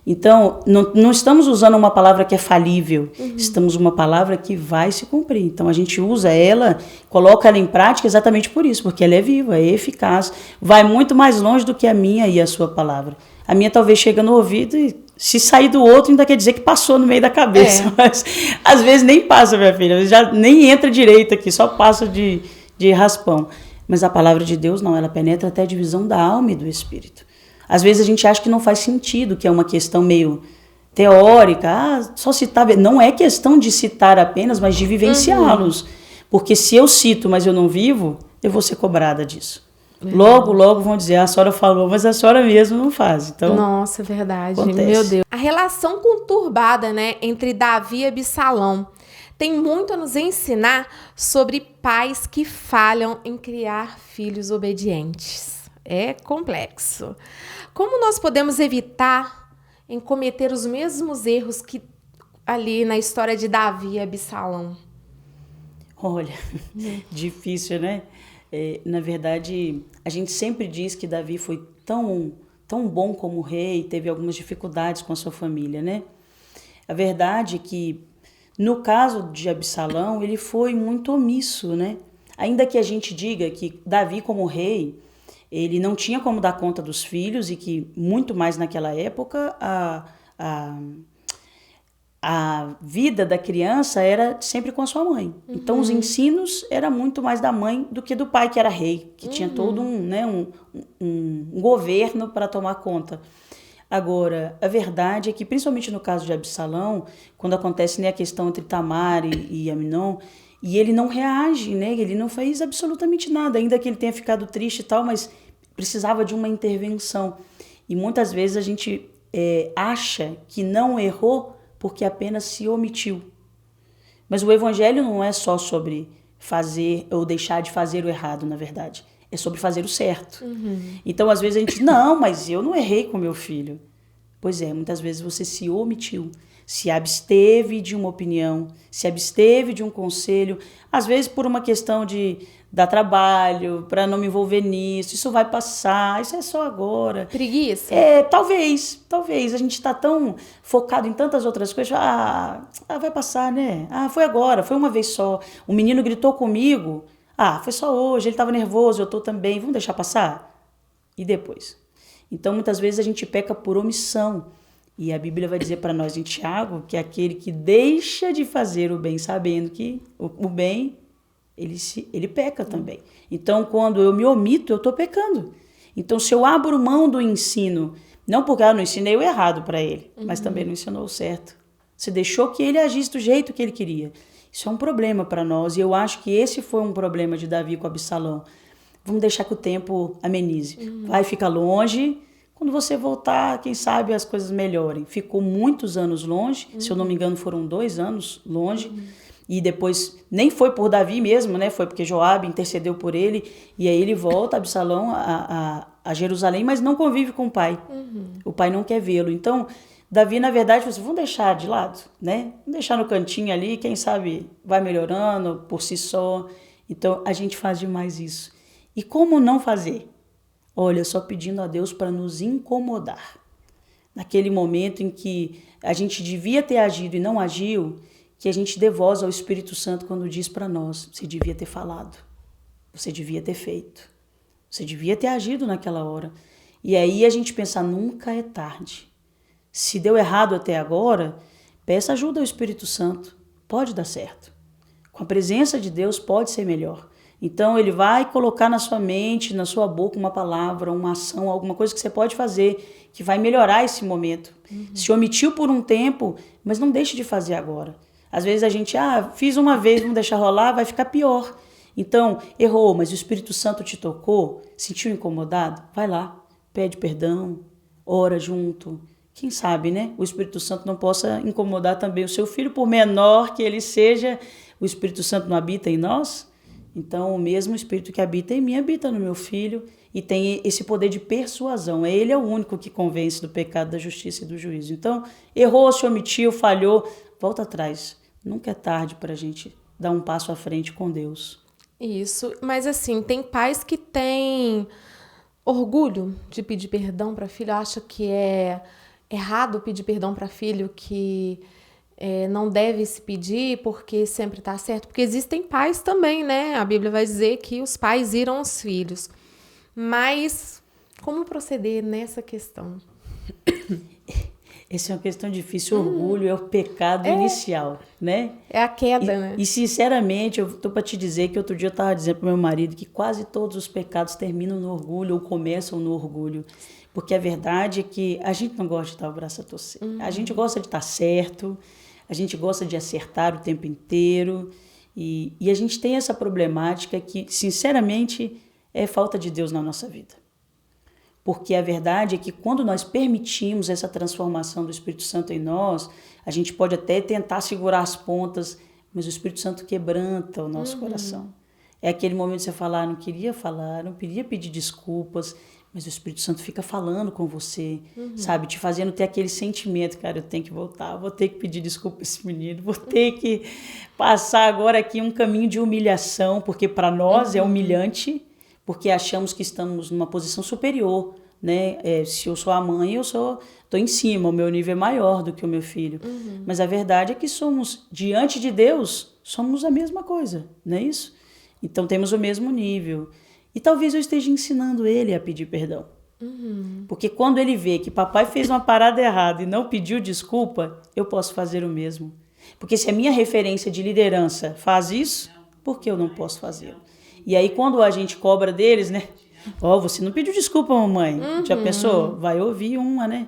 Então, não estamos usando uma palavra que é falível, estamos uma palavra que vai se cumprir. Então, a gente usa ela, coloca ela em prática exatamente por isso, porque ela é viva, é eficaz, vai muito mais longe do que a minha e a sua palavra. A minha talvez chega no ouvido e se sair do outro ainda quer dizer que passou no meio da cabeça, mas às vezes nem passa, minha filha, já nem entra direito aqui, só passa de raspão. Mas a palavra de Deus não, ela penetra até a divisão da alma e do espírito. Às vezes a gente acha que não faz sentido, que é uma questão meio teórica, só citar... Não é questão de citar apenas, mas de vivenciá-los. Porque se eu cito, mas eu não vivo, eu vou ser cobrada disso. Logo vão dizer, a senhora falou, mas a senhora mesmo não faz. Então, nossa, é verdade. Acontece. Meu Deus. A relação conturbada, né, entre Davi e Absalão tem muito a nos ensinar sobre pais que falham em criar filhos obedientes. É complexo. Como nós podemos evitar em cometer os mesmos erros que ali na história de Davi e Absalão? Olha, difícil, né? Na verdade, a gente sempre diz que Davi foi tão bom como rei, teve algumas dificuldades com a sua família, né? A verdade é que no caso de Absalão, ele foi muito omisso, né? Ainda que a gente diga que Davi, como rei, ele não tinha como dar conta dos filhos e que, muito mais naquela época, a vida da criança era sempre com a sua mãe. Então, os ensinos eram muito mais da mãe do que do pai, que era rei, que tinha todo um governo para tomar conta. Agora, a verdade é que, principalmente no caso de Absalão, quando acontece, né, a questão entre Tamar e Amnon, e ele não reage, né, ele não fez absolutamente nada, ainda que ele tenha ficado triste e tal, mas precisava de uma intervenção. E muitas vezes a gente acha que não errou porque apenas se omitiu. Mas o evangelho não é só sobre fazer ou deixar de fazer o errado, na verdade. É sobre fazer o certo. Então, às vezes a gente, não, mas eu não errei com meu filho. Pois é, muitas vezes você se omitiu, se absteve de uma opinião, se absteve de um conselho, às vezes por uma questão de dar trabalho, para não me envolver nisso, isso vai passar, isso é só agora. Preguiça? Talvez. A gente está tão focado em tantas outras coisas, vai passar, né? Foi agora, foi uma vez só. O menino gritou comigo, foi só hoje, ele estava nervoso, eu estou também, vamos deixar passar? E depois? Então, muitas vezes a gente peca por omissão. E a Bíblia vai dizer para nós em Tiago que aquele que deixa de fazer o bem sabendo que o bem, ele peca também. Então, quando eu me omito, eu estou pecando. Então, se eu abro mão do ensino, não porque eu não ensinei o errado para ele, mas também não ensinou o certo. Você deixou que ele agisse do jeito que ele queria. Isso é um problema para nós, e eu acho que esse foi um problema de Davi com Absalão. Vamos deixar que o tempo amenize. Vai ficar longe, quando você voltar, quem sabe as coisas melhorem. Ficou muitos anos longe, se eu não me engano foram 2 anos longe, e depois nem foi por Davi mesmo, né? Foi porque Joabe intercedeu por ele, e aí ele volta, Absalão, a Jerusalém, mas não convive com o pai. O pai não quer vê-lo. Então, Davi, na verdade, falou assim, vamos deixar de lado, né? Vamos deixar no cantinho ali, quem sabe vai melhorando por si só. Então, a gente faz demais isso. E como não fazer? olha, só pedindo a Deus para nos incomodar. Naquele momento em que a gente devia ter agido e não agiu, que a gente dê voz ao Espírito Santo quando diz para nós, você devia ter falado, você devia ter feito, você devia ter agido naquela hora. E aí a gente pensa, nunca é tarde. Se deu errado até agora, peça ajuda ao Espírito Santo, pode dar certo. Com a presença de Deus pode ser melhor. Então ele vai colocar na sua mente, na sua boca uma palavra, uma ação, alguma coisa que você pode fazer, que vai melhorar esse momento. Se omitiu por um tempo, mas não deixe de fazer agora. Às vezes a gente, fiz uma vez, vamos deixar rolar, vai ficar pior. Então, errou, mas o Espírito Santo te tocou, sentiu incomodado? Vai lá, pede perdão, ora junto. Quem sabe, né? O Espírito Santo não possa incomodar também o seu filho, por menor que ele seja, o Espírito Santo não habita em nós? Então, o mesmo Espírito que habita em mim, habita no meu filho e tem esse poder de persuasão. Ele é o único que convence do pecado, da justiça e do juízo. Então, errou, se omitiu, falhou, volta atrás. Nunca é tarde para a gente dar um passo à frente com Deus. Isso, mas assim, tem pais que têm orgulho de pedir perdão para filho, acha que é errado pedir perdão para filho, que não deve se pedir porque sempre está certo, porque existem pais também, né? A Bíblia vai dizer que os pais irão aos filhos. Mas como proceder nessa questão? Essa é uma questão difícil. Orgulho é o pecado inicial, né? É a queda, né? E sinceramente, eu tô para te dizer que outro dia eu estava dizendo para meu marido que quase todos os pecados terminam no orgulho ou começam no orgulho. Porque a verdade é que a gente não gosta de dar o braço a torcer. A gente gosta de estar certo, a gente gosta de acertar o tempo inteiro. E a gente tem essa problemática que, sinceramente, é falta de Deus na nossa vida. Porque a verdade é que quando nós permitimos essa transformação do Espírito Santo em nós, a gente pode até tentar segurar as pontas, mas o Espírito Santo quebranta o nosso coração. É aquele momento de você falar, não queria falar, não queria pedir desculpas, mas o Espírito Santo fica falando com você, sabe? Te fazendo ter aquele sentimento, cara, eu tenho que voltar, vou ter que pedir desculpa a esse menino, vou ter que passar agora aqui um caminho de humilhação, porque para nós é humilhante, porque achamos que estamos numa posição superior, né? Se eu sou a mãe, eu estou em cima, o meu nível é maior do que o meu filho. Mas a verdade é que somos, diante de Deus, somos a mesma coisa, não é isso? Então temos o mesmo nível. E talvez eu esteja ensinando ele a pedir perdão. Porque quando ele vê que papai fez uma parada errada e não pediu desculpa, eu posso fazer o mesmo. Porque se a minha referência de liderança faz isso, por que eu não posso fazê-lo? E aí quando a gente cobra deles, né? Você não pediu desculpa, mamãe. Já pensou? Vai ouvir uma, né?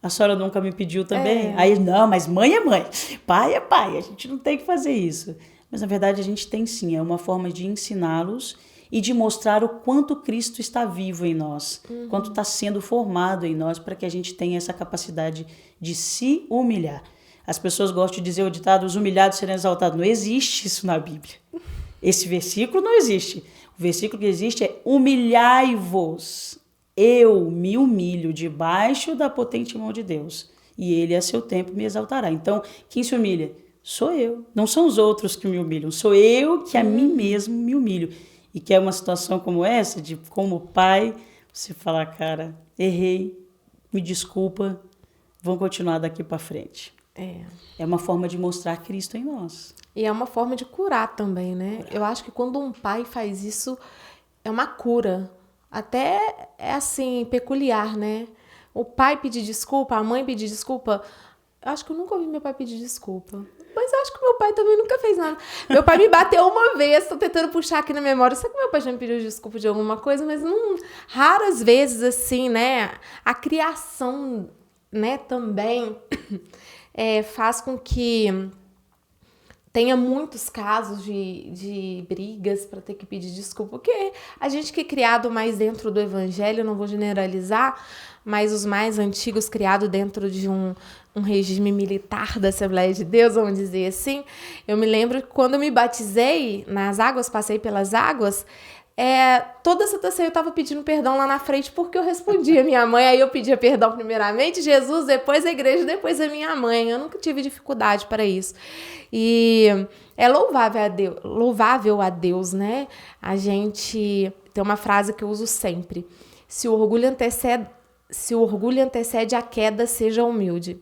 A senhora nunca me pediu também. Aí, não, mas mãe é mãe. Pai é pai. A gente não tem que fazer isso. Mas na verdade a gente tem sim. É uma forma de ensiná-los e de mostrar o quanto Cristo está vivo em nós. Quanto está sendo formado em nós para que a gente tenha essa capacidade de se humilhar. As pessoas gostam de dizer o ditado, os humilhados serão exaltados. Não existe isso na Bíblia. Esse versículo não existe. O versículo que existe é humilhai-vos. Eu me humilho debaixo da potente mão de Deus. E ele a seu tempo me exaltará. Então, quem se humilha? Sou eu. Não são os outros que me humilham. Sou eu que a mim mesmo me humilho. E que é uma situação como essa, de como pai, você falar, cara, errei, me desculpa, vamos continuar daqui para frente. É uma forma de mostrar Cristo em nós. E é uma forma de curar também, né? Eu acho que quando um pai faz isso, é uma cura. Até é assim, peculiar, né? O pai pedir desculpa, a mãe pedir desculpa. Eu acho que eu nunca ouvi meu pai pedir desculpa. Mas eu acho que meu pai também nunca fez nada. Meu pai me bateu uma vez, tô tentando puxar aqui na memória. Sei que meu pai já me pediu desculpa de alguma coisa, mas não, raras vezes assim, né? A criação, né, também faz com que tenha muitos casos de brigas para ter que pedir desculpa, porque a gente que é criado mais dentro do evangelho, não vou generalizar, mas os mais antigos criados dentro de um regime militar da Assembleia de Deus, vamos dizer assim, eu me lembro que quando eu me batizei nas águas, passei pelas águas, toda Santa Ceia eu estava pedindo perdão lá na frente porque eu respondi a minha mãe, aí eu pedia perdão primeiramente, Jesus, depois a igreja, depois a minha mãe. Eu nunca tive dificuldade para isso. E é louvável a Deus, né? A gente tem uma frase que eu uso sempre. Se o orgulho antecede a queda, seja humilde.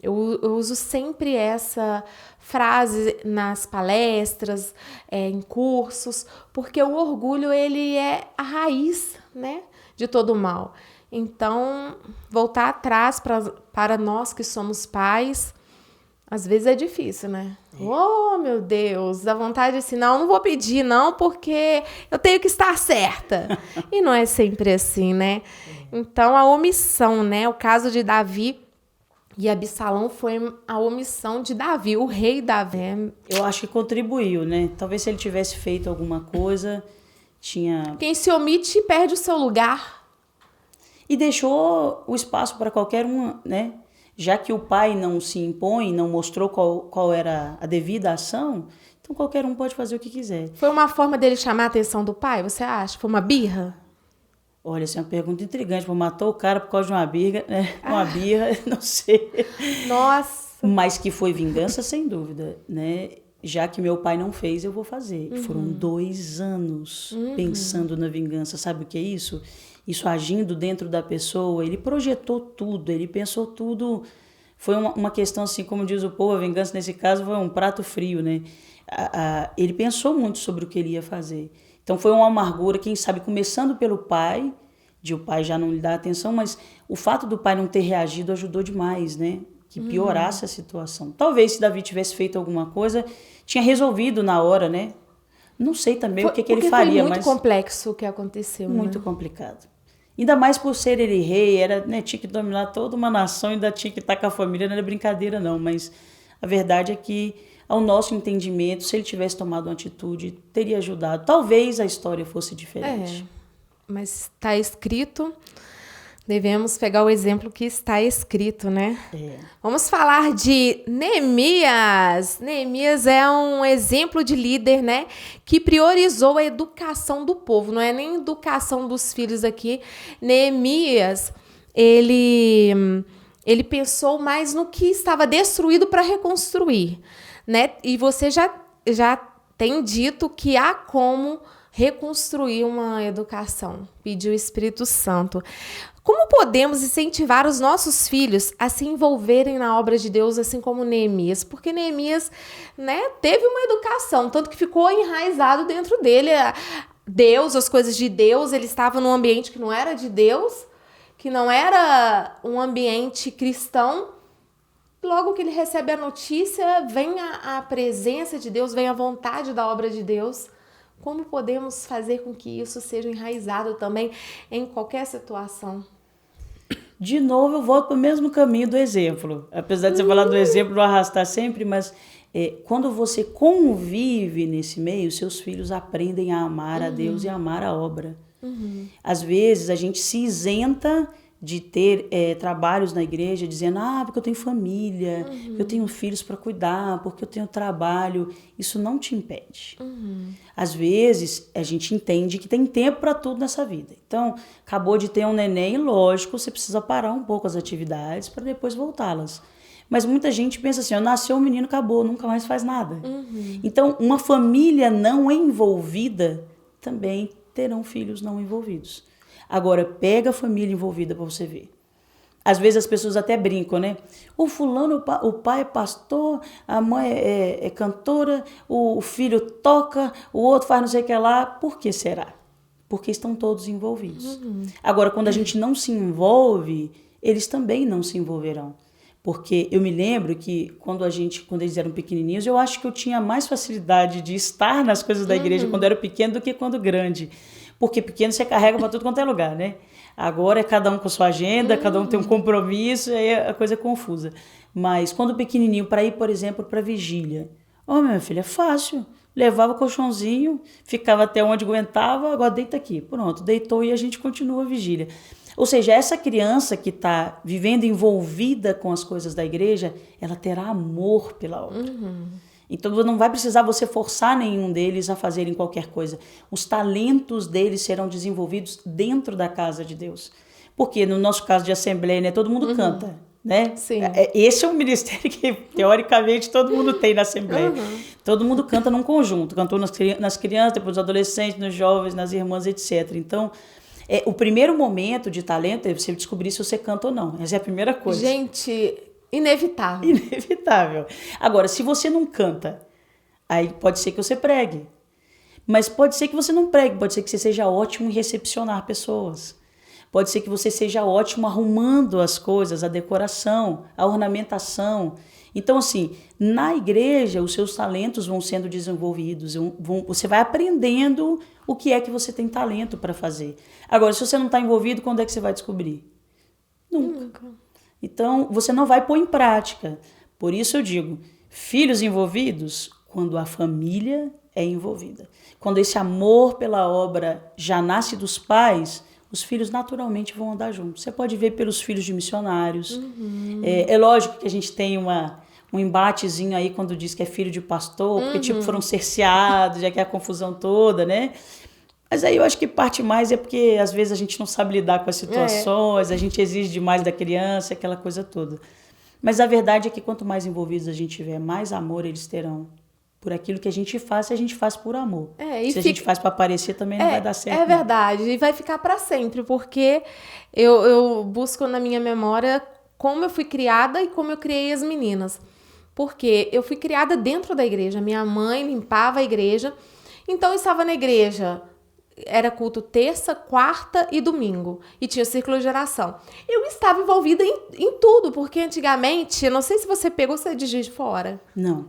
Eu uso sempre essa frase nas palestras, em cursos, porque o orgulho, ele é a raiz, né, de todo mal. Então, voltar atrás para nós que somos pais, às vezes é difícil, né? Oh, meu Deus, dá vontade assim, não vou pedir não, porque eu tenho que estar certa. E não é sempre assim, né? Então, a omissão, né? O caso de Davi e Absalão foi a omissão de Davi, o rei Davi. Eu acho que contribuiu, né? Talvez se ele tivesse feito alguma coisa, tinha... Quem se omite perde o seu lugar. E deixou o espaço para qualquer um, né? Já que o pai não se impõe, não mostrou qual era a devida ação, então qualquer um pode fazer o que quiser. Foi uma forma dele chamar a atenção do pai, você acha? Foi uma birra? Olha, essa é uma pergunta intrigante. Matou o cara por causa de uma birra, né? Uma birra, não sei. Nossa! Mas que foi vingança, sem dúvida, né? Já que meu pai não fez, eu vou fazer. Foram 2 anos pensando na vingança. Sabe o que é isso? Isso agindo dentro da pessoa. Ele projetou tudo, ele pensou tudo. Foi uma questão, assim, como diz o povo, a vingança nesse caso foi um prato frio, né? Ele pensou muito sobre o que ele ia fazer. Então foi uma amargura, quem sabe, começando pelo pai, de o pai já não lhe dar atenção, mas o fato do pai não ter reagido ajudou demais, né? Que piorasse a situação. Talvez se Davi tivesse feito alguma coisa, tinha resolvido na hora, né? Não sei também o que ele faria, mas... Foi muito complexo o que aconteceu, muito né? Complicado. Ainda mais por ser ele rei, né, tinha que dominar toda uma nação, ainda tinha que estar com a família, não era brincadeira não, mas a verdade é que, ao nosso entendimento, se ele tivesse tomado uma atitude, teria ajudado. Talvez a história fosse diferente. Mas está escrito, devemos pegar o exemplo que está escrito, né? Vamos falar de Neemias. Neemias é um exemplo de líder, né? Que priorizou a educação do povo, não é nem educação dos filhos aqui. Neemias, ele pensou mais no que estava destruído para reconstruir, né? E você já tem dito que há como reconstruir uma educação. Pediu o Espírito Santo. Como podemos incentivar os nossos filhos a se envolverem na obra de Deus, assim como Neemias? Porque Neemias, né, teve uma educação, tanto que ficou enraizado dentro dele. Deus, as coisas de Deus, ele estava num ambiente que não era de Deus, que não era um ambiente cristão. Logo que ele recebe a notícia, vem a presença de Deus, vem a vontade da obra de Deus. Como podemos fazer com que isso seja enraizado também em qualquer situação? De novo, eu volto para o mesmo caminho do exemplo. Apesar de você falar do exemplo, não arrastar sempre, mas quando você convive nesse meio, seus filhos aprendem a amar a Deus e a amar a obra. Às vezes, a gente se isenta de ter trabalhos na igreja, dizendo, porque eu tenho família, eu tenho filhos para cuidar, porque eu tenho trabalho. Isso não te impede. Às vezes, a gente entende que tem tempo para tudo nessa vida. Então, acabou de ter um neném, lógico, você precisa parar um pouco as atividades para depois voltá-las. Mas muita gente pensa assim, nasceu um menino, acabou, nunca mais faz nada. Então, uma família não envolvida também terão filhos não envolvidos. Agora, pega a família envolvida para você ver. Às vezes as pessoas até brincam, né? O fulano, o pai é pastor, a mãe é cantora, o filho toca, o outro faz não sei o que lá. Por que será? Porque estão todos envolvidos. Agora, quando a gente não se envolve, eles também não se envolverão. Porque eu me lembro que quando eles eram pequenininhos, eu acho que eu tinha mais facilidade de estar nas coisas da igreja quando eu era pequeno do que quando grande. Porque pequeno você carrega para tudo quanto é lugar, né? Agora é cada um com a sua agenda, cada um tem um compromisso, aí a coisa é confusa. Mas quando pequenininho, para ir, por exemplo, para vigília. Minha filha, é fácil. Levava o colchãozinho, ficava até onde aguentava, agora deita aqui. Pronto, deitou e a gente continua a vigília. Ou seja, essa criança que está vivendo envolvida com as coisas da igreja, ela terá amor pela obra. Então não vai precisar você forçar nenhum deles a fazerem qualquer coisa. Os talentos deles serão desenvolvidos dentro da casa de Deus. Porque no nosso caso de assembleia, né, todo mundo canta, né? Sim. Esse é um ministério que teoricamente todo mundo tem na assembleia. Todo mundo canta num conjunto. Cantou nas crianças, depois nos adolescentes, nos jovens, nas irmãs, etc. Então O primeiro momento de talento é você descobrir se você canta ou não. Essa é a primeira coisa. Gente, inevitável. Inevitável. Agora, se você não canta, aí pode ser que você pregue. Mas pode ser que você não pregue, pode ser que você seja ótimo em recepcionar pessoas. Pode ser que você seja ótimo arrumando as coisas, a decoração, a ornamentação. Então, assim, na igreja, os seus talentos vão sendo desenvolvidos. Você vai aprendendo o que é que você tem talento para fazer. Agora, se você não está envolvido, quando é que você vai descobrir? Nunca. Então, você não vai pôr em prática. Por isso eu digo, filhos envolvidos, quando a família é envolvida. Quando esse amor pela obra já nasce dos pais, os filhos naturalmente vão andar juntos. Você pode ver pelos filhos de missionários. É lógico que a gente tem um embatezinho aí quando diz que é filho de pastor, porque tipo foram cerceados, já que é a confusão toda, né? Mas aí eu acho que parte mais é porque às vezes a gente não sabe lidar com as situações, a gente exige demais da criança, aquela coisa toda. Mas a verdade é que quanto mais envolvidos a gente tiver, mais amor eles terão. Por aquilo que a gente faz, se a gente faz por amor. Se a gente faz para aparecer, também não vai dar certo. É verdade, e vai ficar para sempre, porque eu busco na minha memória como eu fui criada e como eu criei as meninas. Porque eu fui criada dentro da igreja, minha mãe limpava a igreja, então eu estava na igreja. Era culto terça, quarta e domingo. E tinha o círculo de oração. Eu estava envolvida em tudo, porque antigamente, eu não sei se você pegou, você é de Juiz de Fora. Não.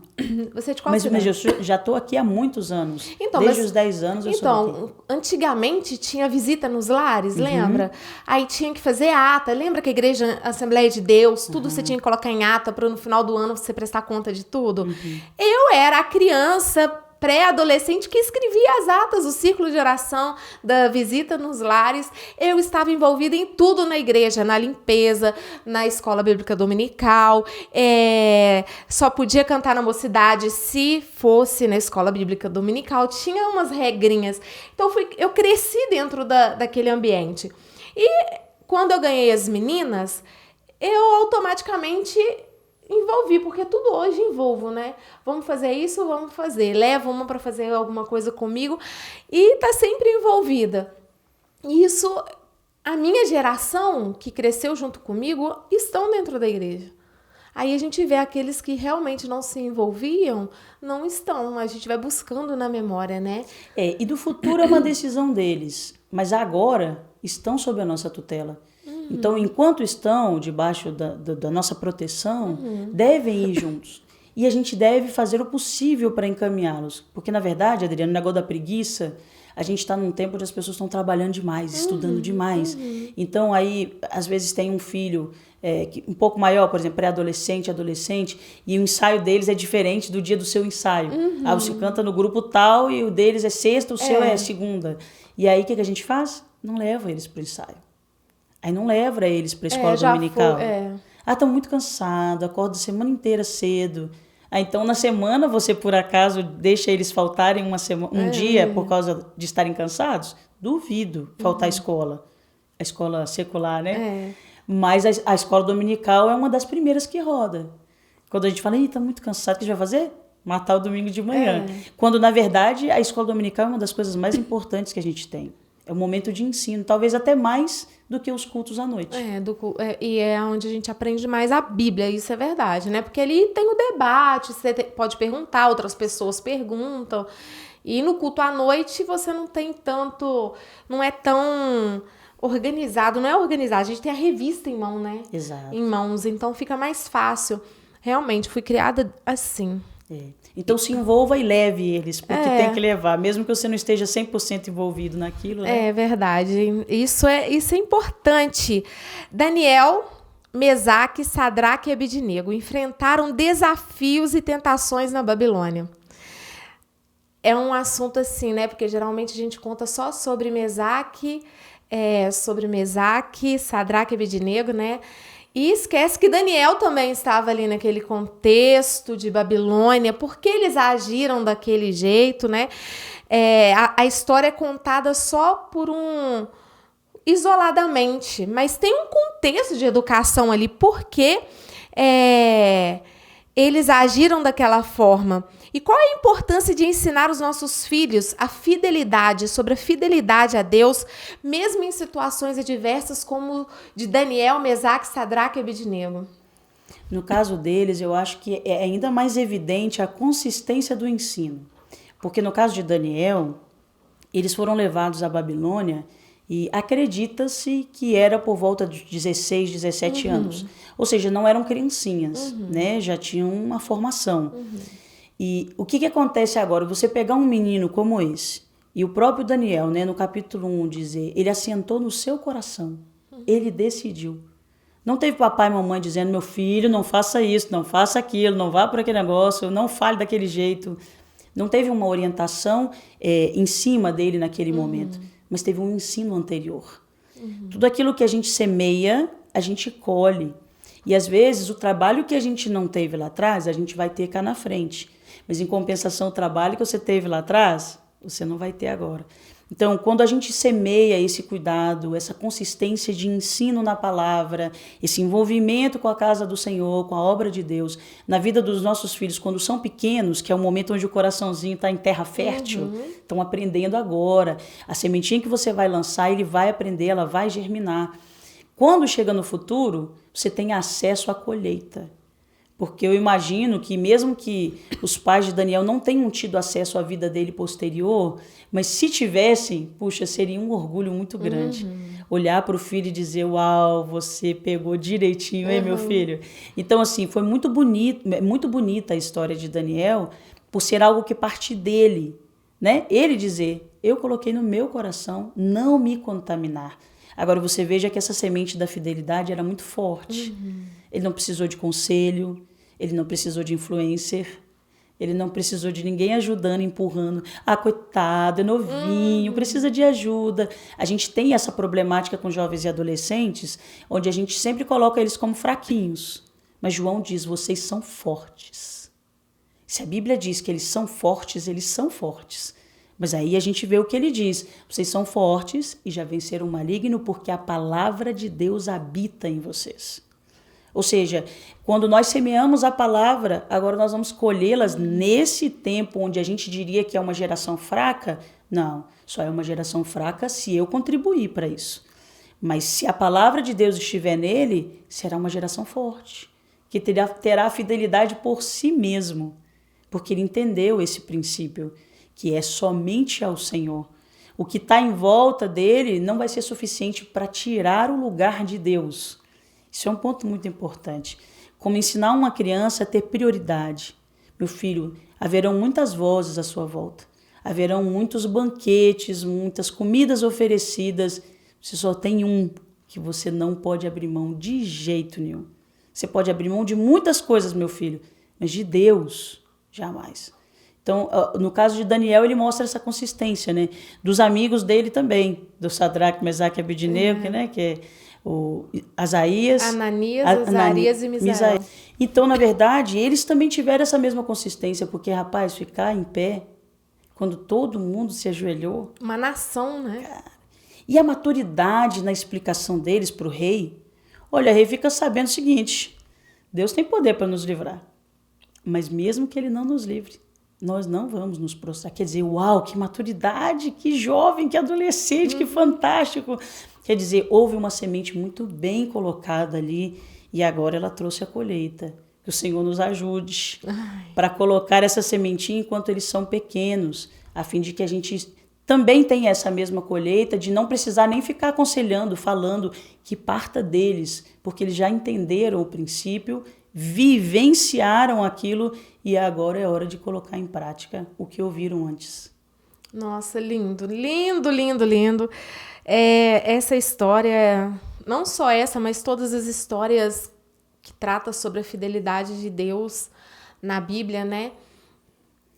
Você é de qual cidade? Mas eu já estou aqui há muitos anos. Desde os 10 anos eu sou daqui. Então, antigamente tinha visita nos lares, lembra? Aí tinha que fazer ata. Lembra que a igreja, a Assembleia de Deus, tudo você tinha que colocar em ata para no final do ano você prestar conta de tudo? Eu era a criança pré-adolescente que escrevia as atas do círculo de oração, da visita nos lares. Eu estava envolvida em tudo na igreja, na limpeza, na escola bíblica dominical. Só podia cantar na mocidade se fosse na escola bíblica dominical. Tinha umas regrinhas. Então eu cresci dentro daquele ambiente. E quando eu ganhei as meninas, eu automaticamente envolvi, porque tudo hoje envolvo, né? Vamos fazer isso, vamos fazer. Levo uma para fazer alguma coisa comigo e tá sempre envolvida. Isso, a minha geração que cresceu junto comigo estão dentro da igreja. Aí a gente vê aqueles que realmente não se envolviam, não estão. A gente vai buscando na memória, né? E do futuro é uma decisão deles, mas agora estão sob a nossa tutela. Então, enquanto estão debaixo da nossa proteção, devem ir juntos. E a gente deve fazer o possível para encaminhá-los. Porque, na verdade, Adriana, o negócio da preguiça, a gente está num tempo onde as pessoas estão trabalhando demais, estudando demais. Então, aí, às vezes tem um filho um pouco maior, por exemplo, pré-adolescente, adolescente, e o ensaio deles é diferente do dia do seu ensaio. Aí você canta no grupo tal e o deles é sexta, o seu é segunda. E aí, o que a gente faz? Não leva eles para o ensaio. Aí não leva eles para a escola dominical. Estão muito cansados, acordam a semana inteira cedo. Então, na semana, você, por acaso, deixa eles faltarem um dia por causa de estarem cansados? Duvido faltar a escola secular, né? Mas a escola dominical é uma das primeiras que roda. Quando a gente fala, está muito cansado, o que a gente vai fazer? Matar o domingo de manhã. Quando, na verdade, a escola dominical é uma das coisas mais importantes que a gente tem. É um momento de ensino, talvez até mais do que os cultos à noite. E é onde a gente aprende mais a Bíblia, isso é verdade, né? Porque ali tem o debate, você pode perguntar, outras pessoas perguntam. E no culto à noite você não tem tanto, não é tão organizado, a gente tem a revista em mão, né? Exato. Em mãos, então fica mais fácil. Realmente, fui criada assim. Então se envolva e leve eles, porque tem que levar, mesmo que você não esteja 100% envolvido naquilo. Né? É verdade, isso é importante. Daniel, Mesaque, Sadraque e Abednego enfrentaram desafios e tentações na Babilônia. É um assunto assim, né? Porque geralmente a gente conta só sobre Mesaque, Sadraque e Abednego, né? E esquece que Daniel também estava ali naquele contexto de Babilônia, porque eles agiram daquele jeito, né? A história é contada só isoladamente, mas tem um contexto de educação ali, porque eles agiram daquela forma. E qual é a importância de ensinar os nossos filhos a fidelidade, sobre a fidelidade a Deus, mesmo em situações adversas como de Daniel, Mesaque, Sadraque e Abednego? No caso deles, eu acho que é ainda mais evidente a consistência do ensino. Porque no caso de Daniel, eles foram levados à Babilônia e acredita-se que era por volta de 16, 17 anos. Ou seja, não eram criancinhas, né? Já tinham uma formação. E o que acontece agora? Você pegar um menino como esse, e o próprio Daniel, né, no capítulo 1, dizer, ele assentou no seu coração, ele decidiu. Não teve papai e mamãe dizendo, meu filho, não faça isso, não faça aquilo, não vá por aquele negócio, não fale daquele jeito. Não teve uma orientação em cima dele naquele momento, mas teve um ensino anterior. Tudo aquilo que a gente semeia, a gente colhe. E às vezes o trabalho que a gente não teve lá atrás, a gente vai ter cá na frente. Mas em compensação, o trabalho que você teve lá atrás, você não vai ter agora. Então, quando a gente semeia esse cuidado, essa consistência de ensino na palavra, esse envolvimento com a casa do Senhor, com a obra de Deus, na vida dos nossos filhos, quando são pequenos, que é o momento onde o coraçãozinho está em terra fértil, estão aprendendo agora. A sementinha que você vai lançar, ele vai aprender, ela vai germinar. Quando chega no futuro, você tem acesso à colheita. Porque eu imagino que mesmo que os pais de Daniel não tenham tido acesso à vida dele posterior, mas se tivessem, puxa, seria um orgulho muito grande. Olhar para o filho e dizer, uau, você pegou direitinho, hein, meu filho? Então, assim, foi muito bonita a história de Daniel, por ser algo que parte dele, né? Ele dizer, eu coloquei no meu coração não me contaminar. Agora, você veja que essa semente da fidelidade era muito forte. Ele não precisou de conselho, ele não precisou de influencer, ele não precisou de ninguém ajudando, empurrando. Ah, coitado, é novinho, precisa de ajuda. A gente tem essa problemática com jovens e adolescentes, onde a gente sempre coloca eles como fraquinhos. Mas João diz, vocês são fortes. Se a Bíblia diz que eles são fortes, eles são fortes. Mas aí a gente vê o que ele diz. Vocês são fortes e já venceram o maligno porque a palavra de Deus habita em vocês. Ou seja, quando nós semeamos a palavra, agora nós vamos colhê-las nesse tempo onde a gente diria que é uma geração fraca. Não, só é uma geração fraca se eu contribuir para isso. Mas se a palavra de Deus estiver nele, será uma geração forte, que terá fidelidade por si mesmo, porque ele entendeu esse princípio, que é somente ao Senhor. O que está em volta dele não vai ser suficiente para tirar o lugar de Deus. Isso é um ponto muito importante. Como ensinar uma criança a ter prioridade. Meu filho, haverão muitas vozes à sua volta. Haverão muitos banquetes, muitas comidas oferecidas. Você só tem um que você não pode abrir mão de jeito nenhum. Você pode abrir mão de muitas coisas, meu filho, mas de Deus, jamais. Então, no caso de Daniel, ele mostra essa consistência, né? Dos amigos dele também, do Sadraque, Mesaque e Abednego, né? Que é o Asaías, Ananias, Azarias e Misael. Então, na verdade, eles também tiveram essa mesma consistência, porque, rapaz, ficar em pé, quando todo mundo se ajoelhou... Uma nação, né? Cara, e a maturidade na explicação deles para o rei, olha, o rei fica sabendo o seguinte, Deus tem poder para nos livrar, mas mesmo que ele não nos livre, nós não vamos nos prostrar. Quer dizer, uau, que maturidade, que jovem, que adolescente, que fantástico. Quer dizer, houve uma semente muito bem colocada ali e agora ela trouxe a colheita. Que o Senhor nos ajude para colocar essa sementinha enquanto eles são pequenos, a fim de que a gente também tenha essa mesma colheita, de não precisar nem ficar aconselhando, falando, que parta deles, porque eles já entenderam o princípio, vivenciaram aquilo e agora é hora de colocar em prática o que ouviram antes. Nossa, lindo, lindo, lindo, lindo. Essa história, não só essa, mas todas as histórias que tratam sobre a fidelidade de Deus na Bíblia, né?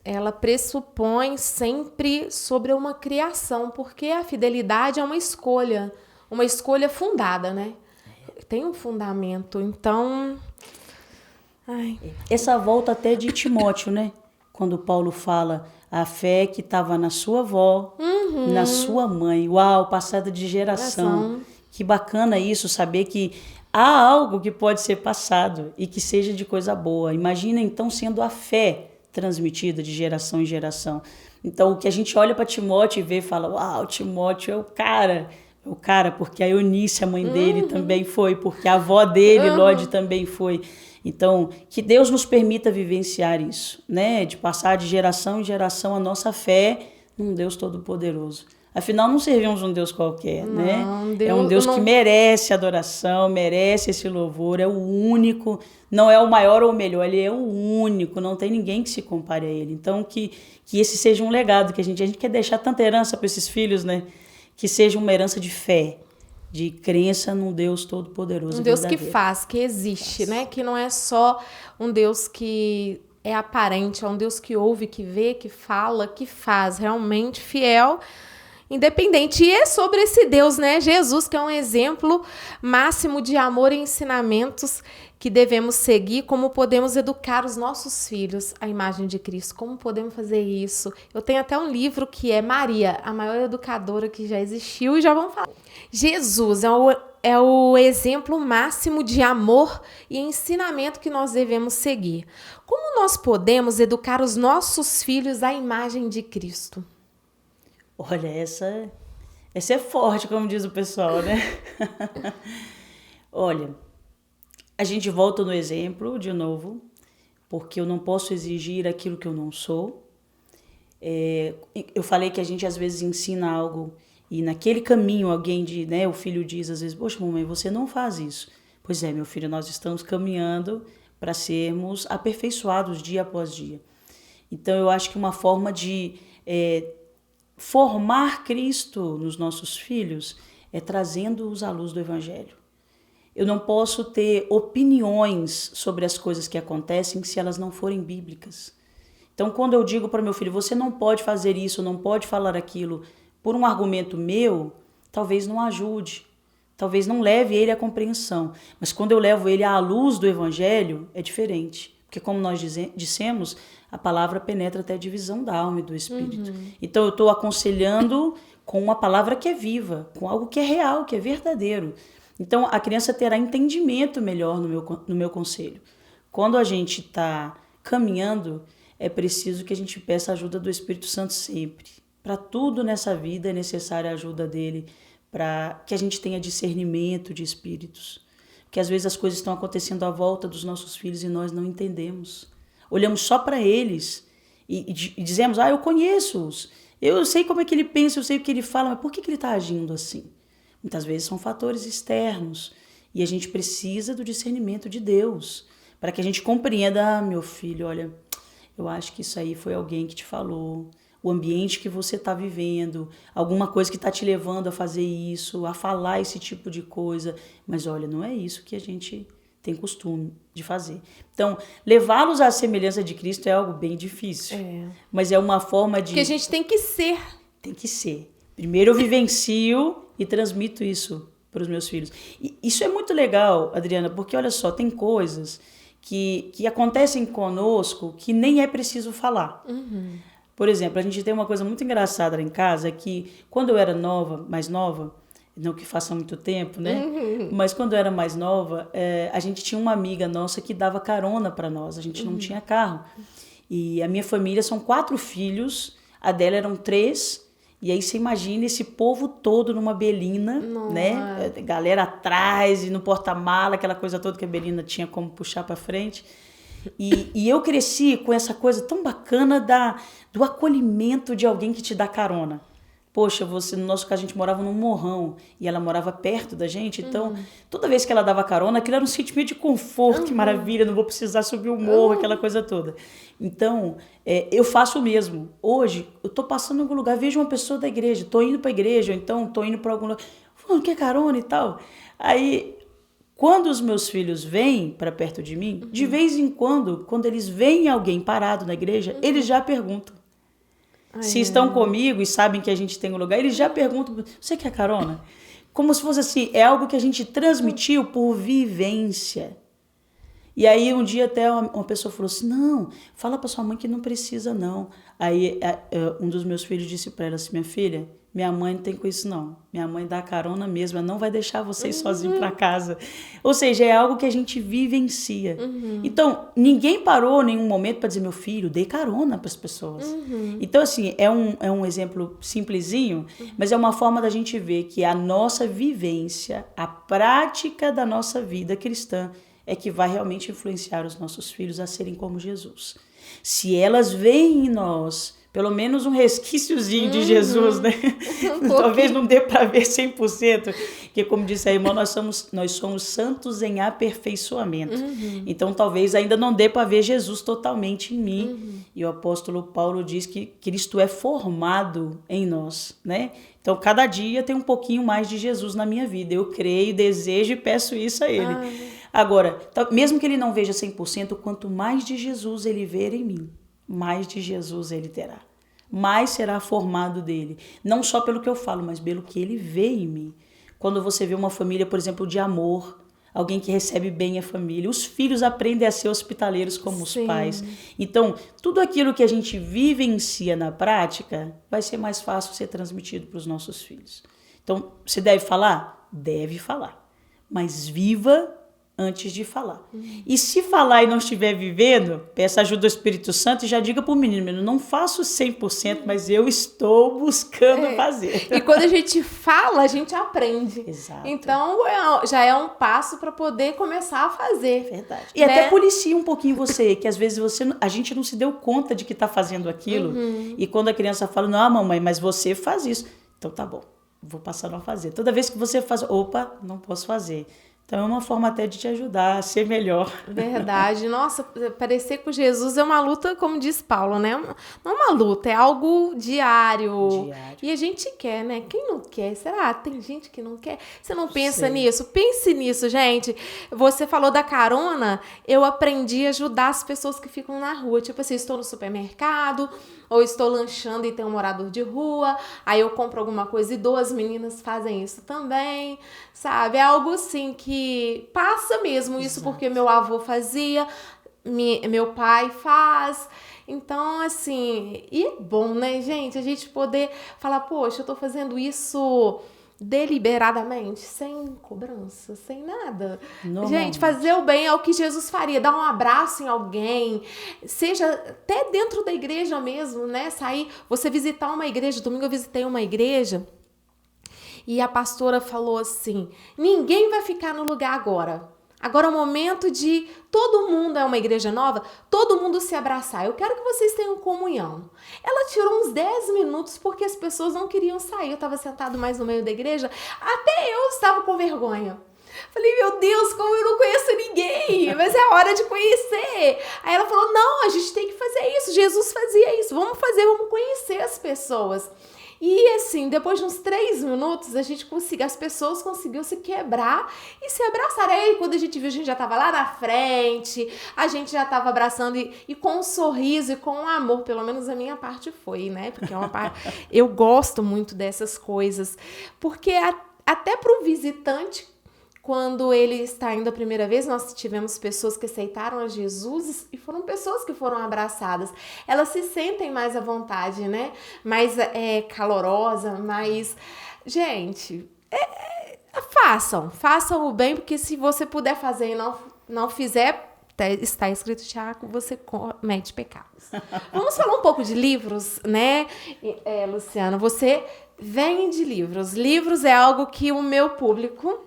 Ela pressupõe sempre sobre uma criação, porque a fidelidade é uma escolha fundada, né? Tem um fundamento, então... Essa volta até de Timóteo, né? Quando Paulo fala a fé que estava na sua avó, na sua mãe. Uau, passada de geração. Que bacana isso, saber que há algo que pode ser passado e que seja de coisa boa. Imagina então sendo a fé transmitida de geração em geração. Então o que a gente olha para Timóteo e vê e fala, uau, Timóteo é o cara, porque a Eunice, a mãe dele, também foi, porque a avó dele, Lorde, também foi. Então, que Deus nos permita vivenciar isso, né? De passar de geração em geração a nossa fé num Deus Todo-Poderoso. Afinal, não servimos um Deus qualquer, né? É um Deus que merece adoração, merece esse louvor, é o único, não é o maior ou o melhor, ele é o único, não tem ninguém que se compare a ele. Então, que esse seja um legado que a gente quer deixar tanta herança para esses filhos, né? Que seja uma herança de fé, de crença num Deus Todo-Poderoso. Um Deus que faz, que existe, né? Que não é só um Deus que é aparente, é um Deus que ouve, que vê, que fala, que faz, realmente fiel, independente. E é sobre esse Deus, né? Jesus, que é um exemplo máximo de amor e ensinamentos que devemos seguir, como podemos educar os nossos filhos à imagem de Cristo, como podemos fazer isso. Eu tenho até um livro que é Maria, a maior educadora que já existiu, e já vamos falar. Jesus é o exemplo máximo de amor e ensinamento que nós devemos seguir. Como nós podemos educar os nossos filhos à imagem de Cristo? Olha, essa é forte, como diz o pessoal, né? Olha, a gente volta no exemplo, de novo, porque eu não posso exigir aquilo que eu não sou. Eu falei que a gente às vezes ensina algo e naquele caminho alguém, o filho diz às vezes, poxa, mamãe, você não faz isso. Pois é, meu filho, nós estamos caminhando para sermos aperfeiçoados dia após dia. Então eu acho que uma forma de formar Cristo nos nossos filhos é trazendo-os à luz do Evangelho. Eu não posso ter opiniões sobre as coisas que acontecem se elas não forem bíblicas. Então, quando eu digo para meu filho, você não pode fazer isso, não pode falar aquilo, por um argumento meu, talvez não ajude, talvez não leve ele à compreensão. Mas quando eu levo ele à luz do Evangelho, é diferente. Porque como nós dissemos, a palavra penetra até a divisão da alma e do espírito. Então eu estou aconselhando com uma palavra que é viva, com algo que é real, que é verdadeiro. Então a criança terá entendimento melhor no meu conselho. Quando a gente está caminhando, é preciso que a gente peça a ajuda do Espírito Santo sempre. Para tudo nessa vida é necessária a ajuda dele, para que a gente tenha discernimento de espíritos. Porque às vezes as coisas estão acontecendo à volta dos nossos filhos e nós não entendemos. Olhamos só para eles e dizemos, eu conheço-os, eu sei como é que ele pensa, eu sei o que ele fala, mas por que ele está agindo assim? Muitas vezes são fatores externos e a gente precisa do discernimento de Deus para que a gente compreenda, meu filho, olha, eu acho que isso aí foi alguém que te falou, o ambiente que você está vivendo, alguma coisa que está te levando a fazer isso, a falar esse tipo de coisa, mas olha, não é isso que a gente tem costume de fazer. Então, levá-los à semelhança de Cristo é algo bem difícil, mas é uma forma de... Porque a gente tem que ser. Tem que ser. Primeiro eu vivencio e transmito isso para os meus filhos. E isso é muito legal, Adriana, porque olha só, tem coisas que acontecem conosco que nem é preciso falar. Por exemplo, a gente tem uma coisa muito engraçada lá em casa, que quando eu era mais nova, não que faça muito tempo, né? Mas quando eu era mais nova, a gente tinha uma amiga nossa que dava carona para nós, a gente não tinha carro. E a minha família são 4 filhos, a dela eram 3, e aí você imagina esse povo todo numa Belina, né? Galera atrás e no porta-mala, aquela coisa toda que a Belina tinha como puxar para frente. E eu cresci com essa coisa tão bacana do acolhimento de alguém que te dá carona. Poxa, no nosso caso a gente morava num morrão e ela morava perto da gente, então toda vez que ela dava carona, aquilo era um sentimento de conforto, que maravilha, não vou precisar subir o morro, aquela coisa toda. Então, eu faço o mesmo. Hoje, eu tô passando em algum lugar, vejo uma pessoa da igreja, tô indo pra igreja, ou então tô indo pra algum lugar, falando, quer carona e tal? Aí, quando os meus filhos vêm para perto de mim, de vez em quando eles veem alguém parado na igreja, eles já perguntam. Se estão comigo e sabem que a gente tem um lugar, eles já perguntam, você quer carona? Como se fosse assim, é algo que a gente transmitiu por vivência. E aí um dia até uma pessoa falou assim, não, fala para sua mãe que não precisa não. Aí um dos meus filhos disse para ela assim, minha filha, Minha mãe não tem com isso, não. Minha mãe dá carona mesmo, ela não vai deixar você ir sozinho para casa. Ou seja, é algo que a gente vivencia. Então, ninguém parou em nenhum momento para dizer, meu filho, dê carona para as pessoas. Então, assim, é um exemplo simplesinho, mas é uma forma da gente ver que a nossa vivência, a prática da nossa vida cristã é que vai realmente influenciar os nossos filhos a serem como Jesus. Se elas veem em nós pelo menos um resquíciozinho de Jesus, né? Talvez não dê para ver 100%, porque como disse a irmã, nós somos santos em aperfeiçoamento. Então talvez ainda não dê para ver Jesus totalmente em mim. E o apóstolo Paulo diz que Cristo é formado em nós, né? Então cada dia tem um pouquinho mais de Jesus na minha vida. Eu creio, desejo e peço isso a ele. Agora, mesmo que ele não veja 100%, quanto mais de Jesus ele ver em mim, mais de Jesus ele terá. Mais será formado dele. Não só pelo que eu falo, mas pelo que ele vê em mim. Quando você vê uma família, por exemplo, de amor, alguém que recebe bem a família, os filhos aprendem a ser hospitaleiros como os pais. Então, tudo aquilo que a gente vivencia na prática, vai ser mais fácil ser transmitido para os nossos filhos. Então, você deve falar? Deve falar. Mas viva antes de falar. E se falar e não estiver vivendo, peça ajuda do Espírito Santo e já diga para o menino, não faço 100%, mas eu estou buscando fazer. E quando a gente fala, a gente aprende. Exato. Então, já é um passo para poder começar a fazer. Verdade. E até policia um pouquinho você, que às vezes a gente não se deu conta de que está fazendo aquilo. E quando a criança fala, não, mamãe, mas você faz isso. Então tá bom, vou passar a não fazer. Toda vez que você faz, opa, não posso fazer. Então é uma forma até de te ajudar a ser melhor. Verdade. Nossa, parecer com Jesus é uma luta, como diz Paulo, né? Não é uma luta, é algo diário. E a gente quer, né? Quem não quer? Será? Tem gente que não quer? Você não pensa nisso? Pense nisso, gente. Você falou da carona, eu aprendi a ajudar as pessoas que ficam na rua. Tipo assim, estou no supermercado, ou estou lanchando e tem um morador de rua, aí eu compro alguma coisa e dou, as meninas fazem isso também, sabe? É algo assim que passa mesmo isso. Exato. Porque meu avô fazia, meu pai faz. Então, assim, e é bom, né, gente? A gente poder falar, poxa, eu tô fazendo isso sem cobrança, sem nada. Gente, fazer o bem é o que Jesus faria, dar um abraço em alguém, seja até dentro da igreja mesmo, né? Sair, você visitar uma igreja. Domingo eu visitei uma igreja e a pastora falou assim, ninguém vai ficar no lugar agora. Agora é o momento de todo mundo, é uma igreja nova, todo mundo se abraçar. Eu quero que vocês tenham comunhão. Ela tirou uns 10 minutos porque as pessoas não queriam sair. Eu estava sentado mais no meio da igreja, até eu estava com vergonha. Falei, meu Deus, como eu não conheço ninguém, mas é hora de conhecer. Aí ela falou, não, a gente tem que fazer isso, Jesus fazia isso, vamos conhecer as pessoas. E assim, depois de uns 3 minutos, as pessoas conseguiram se quebrar e se abraçar. Aí quando a gente viu, a gente já estava lá na frente, a gente já estava abraçando e com um sorriso e com um amor, pelo menos a minha parte foi, né? Porque é uma parte, eu gosto muito dessas coisas, porque até para o visitante, quando ele está indo a primeira vez, nós tivemos pessoas que aceitaram a Jesus e foram pessoas que foram abraçadas. Elas se sentem mais à vontade, né? Mais calorosa, mais... Gente, façam o bem, porque se você puder fazer e não fizer, está escrito, Tiago, você comete pecados. Vamos falar um pouco de livros, né? Luciana, você vende livros. Livros é algo que o meu público...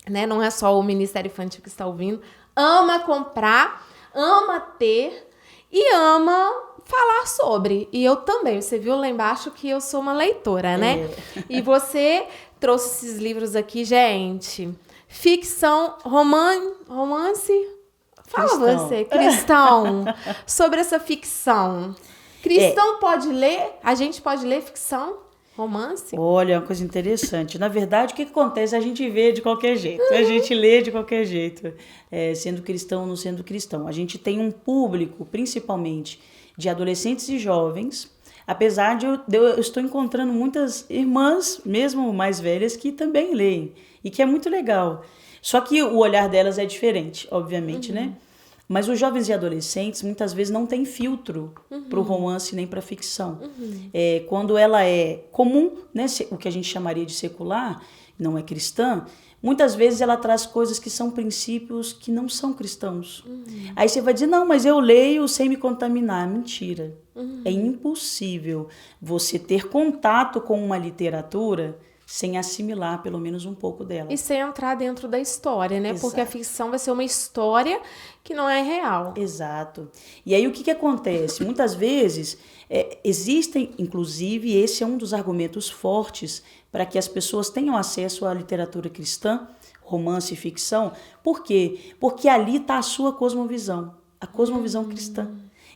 né? Não é só o Ministério Infantil que está ouvindo, ama comprar, ama ter e ama falar sobre. E eu também, você viu lá embaixo que eu sou uma leitora, né? E você trouxe esses livros aqui, gente. Ficção, romance, fala cristão. Você, cristão, sobre essa ficção. Cristão pode ler? A gente pode ler ficção? Romance? Olha, uma coisa interessante. Na verdade, o que acontece? A gente vê de qualquer jeito. A gente lê de qualquer jeito. Sendo cristão ou não sendo cristão. A gente tem um público, principalmente, de adolescentes e jovens. Apesar de eu estou encontrando muitas irmãs, mesmo mais velhas, que também leem. E que é muito legal. Só que o olhar delas é diferente, obviamente, né? Mas os jovens e adolescentes, muitas vezes, não têm filtro para o romance nem para a ficção. Quando ela é comum, né, o que a gente chamaria de secular, não é cristã, muitas vezes ela traz coisas que são princípios que não são cristãos. Aí você vai dizer, não, mas eu leio sem me contaminar. Mentira. É impossível você ter contato com uma literatura sem assimilar pelo menos um pouco dela. E sem entrar dentro da história, né? Exato. Porque a ficção vai ser uma história que não é real. Exato. E aí o que acontece? Muitas vezes existem, inclusive, esse é um dos argumentos fortes para que as pessoas tenham acesso à literatura cristã, romance e ficção. Por quê? Porque ali está a sua cosmovisão, a cosmovisão cristã.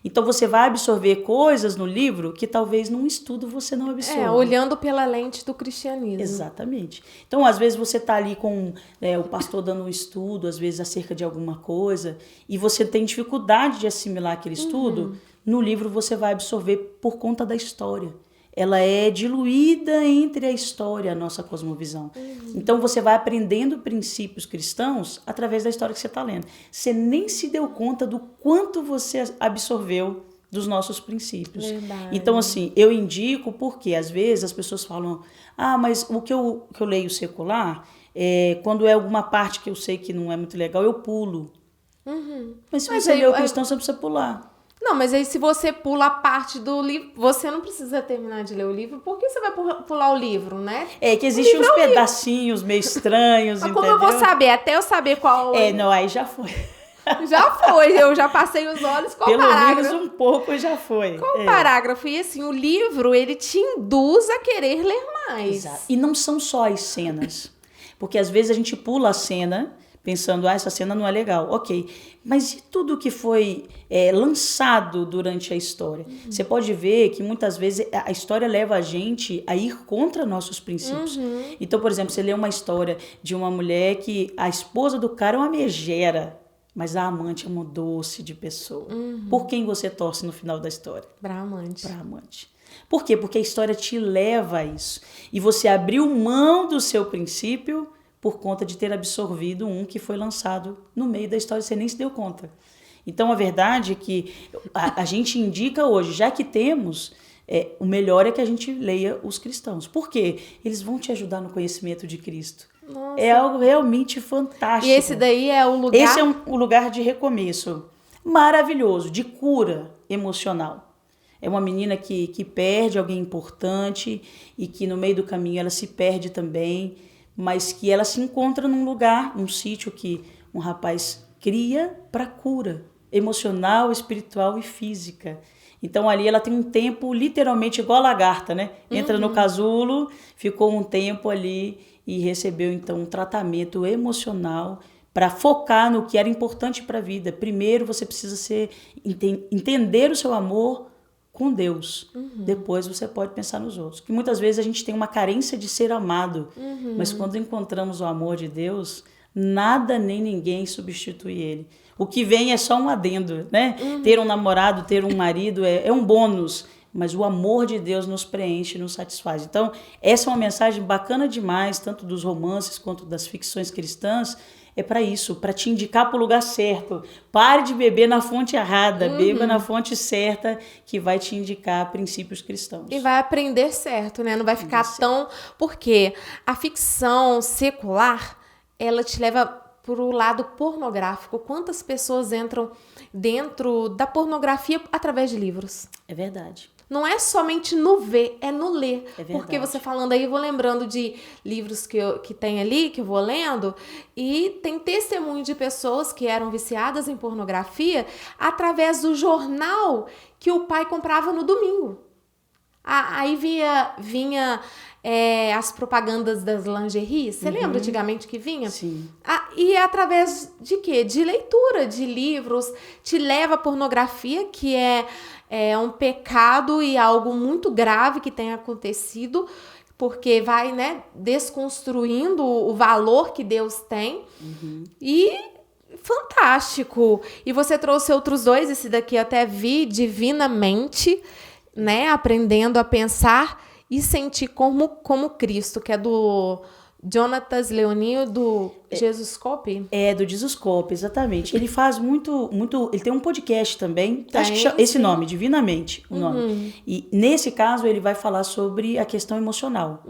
Então você vai absorver coisas no livro que talvez num estudo você não absorva. Olhando pela lente do cristianismo. Exatamente. Então, às vezes você está ali com o pastor dando um estudo, às vezes acerca de alguma coisa, e você tem dificuldade de assimilar aquele estudo, no livro você vai absorver por conta da história. Ela é diluída entre a história e a nossa cosmovisão. Então, você vai aprendendo princípios cristãos através da história que você está lendo. Você nem se deu conta do quanto você absorveu dos nossos princípios. Verdade. Então, assim, eu indico porque, às vezes, as pessoas falam, mas o que eu leio secular, quando é alguma parte que eu sei que não é muito legal, eu pulo. Mas se você lê o cristão, você precisa pular. Não, mas aí se você pula a parte do livro, você não precisa terminar de ler o livro, por que você vai pular o livro, né? Que existem uns pedacinhos meio estranhos, mas entendeu? como eu vou saber? Até eu saber qual... Não, aí já foi. Já foi, eu já passei os olhos. Qual Pelo parágrafo? menos um pouco já foi. Qual parágrafo? E assim, o livro, ele te induz a querer ler mais. Exato. E não são só as cenas. Porque às vezes a gente pula a cena pensando, essa cena não é legal. Ok, mas e tudo que foi lançado durante a história? Você pode ver que muitas vezes a história leva a gente a ir contra nossos princípios. Então, por exemplo, você lê uma história de uma mulher que a esposa do cara é uma megera, mas a amante é uma doce de pessoa. Por quem você torce no final da história? Pra amante. Pra amante. Por quê? Porque a história te leva a isso. E você abriu mão do seu princípio por conta de ter absorvido um que foi lançado no meio da história, você nem se deu conta. Então, a verdade é que a gente indica hoje, já que temos, o melhor é que a gente leia os cristãos. Por quê? Eles vão te ajudar no conhecimento de Cristo. Nossa. É algo realmente fantástico. E esse daí é o lugar... Esse é o lugar de recomeço maravilhoso, de cura emocional. É uma menina que perde alguém importante e que no meio do caminho ela se perde também, mas que ela se encontra num lugar, num sítio que um rapaz cria para cura emocional, espiritual e física. Então ali ela tem um tempo literalmente igual a lagarta, né? Entra no casulo, ficou um tempo ali e recebeu então um tratamento emocional para focar no que era importante para a vida. Primeiro você precisa entender o seu amor com Deus. Depois você pode pensar nos outros. Que muitas vezes a gente tem uma carência de ser amado, mas quando encontramos o amor de Deus, nada nem ninguém substitui ele. O que vem é só um adendo, né? Ter um namorado, ter um marido é um bônus, mas o amor de Deus nos preenche, nos satisfaz. Então, essa é uma mensagem bacana demais, tanto dos romances quanto das ficções cristãs. É para isso, para te indicar para o lugar certo. Pare de beber na fonte errada, beba na fonte certa, que vai te indicar princípios cristãos. E vai aprender certo, né? Não vai ficar tão... Porque a ficção secular, ela te leva para o lado pornográfico. Quantas pessoas entram dentro da pornografia através de livros? É verdade. Não é somente no ver, é no ler. É verdade. Porque você falando aí, eu vou lembrando de livros que tem ali, que eu vou lendo, e tem testemunho de pessoas que eram viciadas em pornografia através do jornal que o pai comprava no domingo. Aí vinha as propagandas das lingeries. Você lembra antigamente que vinha? Sim. E através de quê? De leitura, de livros. Te leva à pornografia, que é um pecado e algo muito grave que tem acontecido, porque vai, né, desconstruindo o valor que Deus tem. E fantástico. E você trouxe outros dois, esse daqui eu até vi, Divinamente, né, aprendendo a pensar e sentir como Cristo, que é do Jonatas Leoninho, do Jesus Cop? Do Jesus Cop, exatamente. Ele faz muito... Ele tem um podcast também, acho que chama, esse nome, Divinamente, o nome. E nesse caso ele vai falar sobre a questão emocional.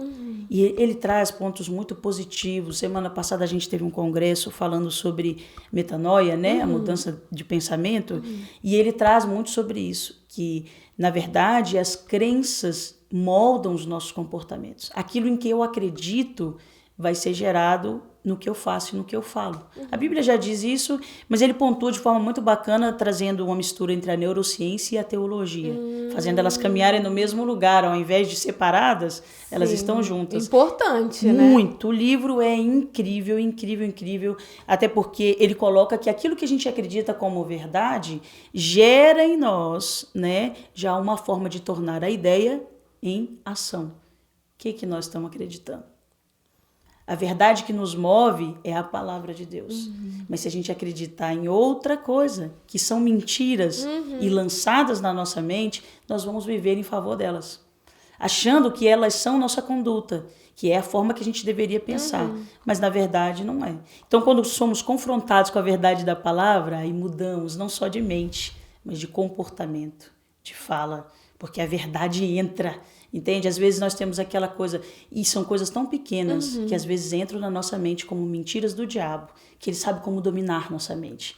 E ele traz pontos muito positivos. Semana passada a gente teve um congresso falando sobre metanoia, né? A mudança de pensamento. E ele traz muito sobre isso, que, na verdade, as crenças moldam os nossos comportamentos. Aquilo em que eu acredito vai ser gerado no que eu faço e no que eu falo. A Bíblia já diz isso, mas ele pontua de forma muito bacana, trazendo uma mistura entre a neurociência e a teologia, fazendo elas caminharem no mesmo lugar, ao invés de separadas, elas estão juntas. Importante, né? Muito. O livro é incrível, incrível, incrível, até porque ele coloca que aquilo que a gente acredita como verdade gera em nós, né, já uma forma de tornar a ideia em ação. O que nós estamos acreditando? A verdade que nos move é a palavra de Deus. Mas se a gente acreditar em outra coisa, que são mentiras e lançadas na nossa mente, nós vamos viver em favor delas. Achando que elas são nossa conduta, que é a forma que a gente deveria pensar. Mas na verdade não é. Então quando somos confrontados com a verdade da palavra, aí mudamos não só de mente, mas de comportamento, de fala. Porque a verdade entra, entende? Às vezes nós temos aquela coisa, e são coisas tão pequenas que às vezes entram na nossa mente como mentiras do diabo, que ele sabe como dominar nossa mente.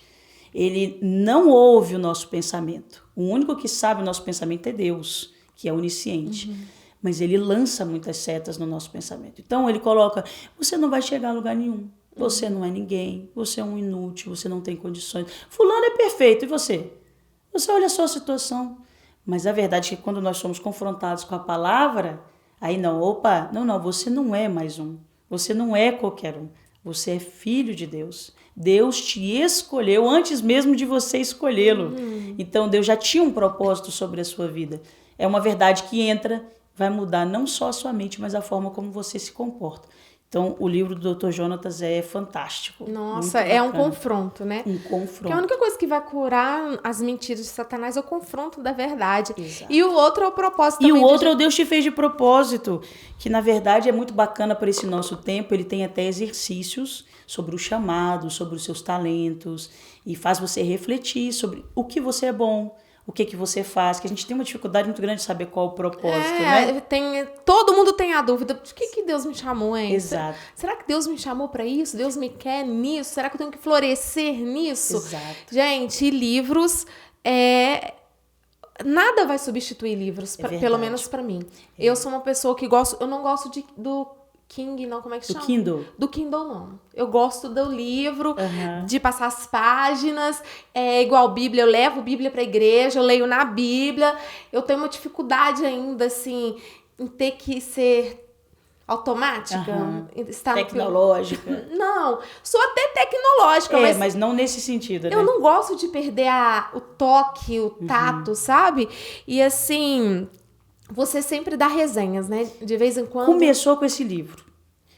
Ele não ouve o nosso pensamento. O único que sabe o nosso pensamento é Deus, que é onisciente. Mas ele lança muitas setas no nosso pensamento. Então ele coloca, você não vai chegar a lugar nenhum. Você não é ninguém, você é um inútil, você não tem condições. Fulano é perfeito, e você? Você olha a sua situação. Mas a verdade é que quando nós somos confrontados com a palavra, aí não, você não é mais um. Você não é qualquer um. Você é filho de Deus. Deus te escolheu antes mesmo de você escolhê-lo. Então Deus já tinha um propósito sobre a sua vida. É uma verdade que entra, vai mudar não só a sua mente, mas a forma como você se comporta. Então, o livro do Dr. Jonatas é fantástico. Nossa, é um confronto, né? Um confronto. Porque a única coisa que vai curar as mentiras de Satanás é o confronto da verdade. Exato. E o outro é o propósito também. E o outro é o Deus te fez de propósito, que na verdade é muito bacana para esse nosso tempo. Ele tem até exercícios sobre o chamado, sobre os seus talentos, e faz você refletir sobre o que você é bom, o que você faz, que a gente tem uma dificuldade muito grande de saber qual é o propósito, né? Todo mundo tem a dúvida, de que Deus me chamou, hein? Exato. Será que Deus me chamou para isso? Deus me quer nisso? Será que eu tenho que florescer nisso? Exato. Gente, livros, nada vai substituir livros, pelo menos para mim. Eu sou uma pessoa que eu não gosto do King, não, como é que chama? Do Kindle? Do Kindle, não. Eu gosto do livro, de passar as páginas, igual Bíblia, eu levo Bíblia pra igreja, eu leio na Bíblia. Eu tenho uma dificuldade ainda, assim, em ter que ser automática. Tecnológica. Não, sou até tecnológica, mas não nesse sentido, né? Eu não gosto de perder o toque, o tato, sabe? E assim... Você sempre dá resenhas, né? De vez em quando. Começou com esse livro.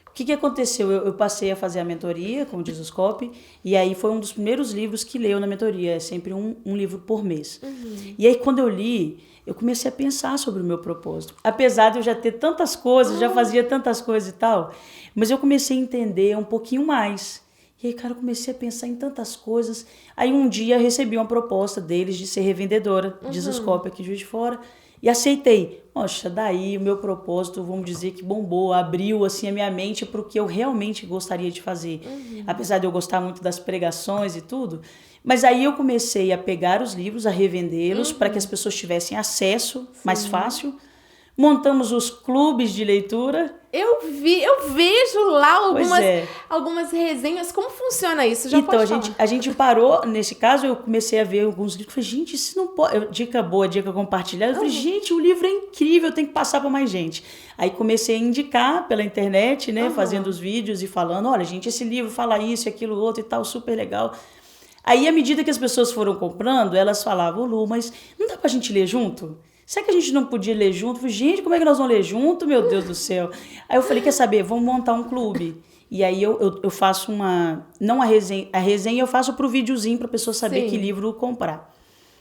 O que aconteceu? Eu passei a fazer a mentoria com o Jesus Cop, e aí foi um dos primeiros livros que leio na mentoria. É sempre um livro por mês. E aí, quando eu li, eu comecei a pensar sobre o meu propósito. Apesar de eu já ter tantas coisas, já fazia tantas coisas e tal, mas eu comecei a entender um pouquinho mais. E aí, cara, eu comecei a pensar em tantas coisas. Aí, um dia, eu recebi uma proposta deles de ser revendedora de Jesus Cop aqui em Juiz de Fora. E aceitei. Poxa, daí o meu propósito, vamos dizer que bombou, abriu assim a minha mente para o que eu realmente gostaria de fazer. Apesar de eu gostar muito das pregações e tudo. Mas aí eu comecei a pegar os livros, a revendê-los para que as pessoas tivessem acesso mais fácil. Montamos os clubes de leitura. Eu vejo lá algumas resenhas. Como funciona isso? Já então, a gente parou, nesse caso, eu comecei a ver alguns livros. Falei, gente, isso não pode. Dica boa, dica compartilhada. Eu falei, gente, o livro é incrível, tem que passar para mais gente. Aí comecei a indicar pela internet, né? Fazendo os vídeos e falando, olha, gente, esse livro fala isso, aquilo, outro e tal, super legal. Aí, à medida que as pessoas foram comprando, elas falavam, Lu, mas não dá pra gente ler junto? Será que a gente não podia ler junto? Eu falei, gente, como é que nós vamos ler junto? Meu Deus do céu. Aí eu falei, quer saber? Vamos montar um clube. E aí eu faço não a resenha eu faço pro videozinho pra pessoa saber que livro comprar.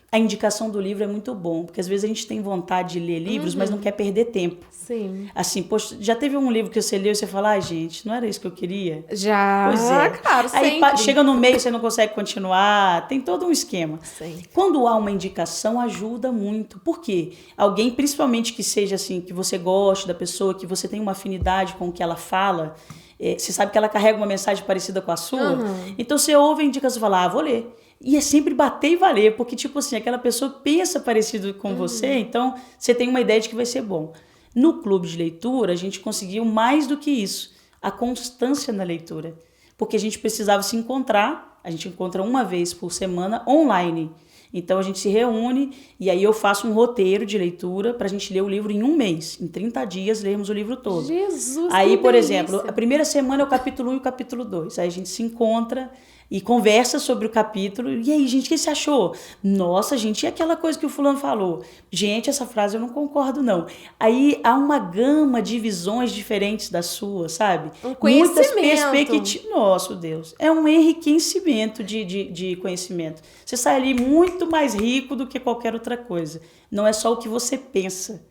A indicação do livro é muito bom, porque às vezes a gente tem vontade de ler livros, mas não quer perder tempo. Sim. Assim, poxa, já teve um livro que você leu e você fala, ai, gente, não era isso que eu queria? Já, Pois é. claro, Aí sempre. chega no meio, você não consegue continuar, tem todo um esquema. Sim. Quando há uma indicação, ajuda muito. Por quê? Alguém, principalmente que seja assim, que você goste da pessoa, que você tem uma afinidade com o que ela fala, você sabe que ela carrega uma mensagem parecida com a sua, então você ouve a indicação e fala, vou ler. E é sempre bater e valer, porque, tipo assim, aquela pessoa pensa parecido com você, então você tem uma ideia de que vai ser bom. No clube de leitura, a gente conseguiu mais do que isso, a constância na leitura. Porque a gente precisava se encontrar, a gente encontra uma vez por semana online. Então a gente se reúne e aí eu faço um roteiro de leitura para a gente ler o livro em um mês. Em 30 dias, lermos o livro todo. Jesus, aí, que por delícia. exemplo, a primeira semana é o capítulo 1 e o capítulo 2. Aí a gente se encontra e conversa sobre o capítulo. E aí, gente, o que você achou? Nossa, gente, e aquela coisa que o fulano falou? Gente, essa frase eu não concordo, não. Aí há uma gama de visões diferentes da sua, sabe? Um conhecimento. Muitas perspectivas. Nossa, Deus. É um enriquecimento de conhecimento. Você sai ali muito mais rico do que qualquer outra coisa. Não é só o que você pensa.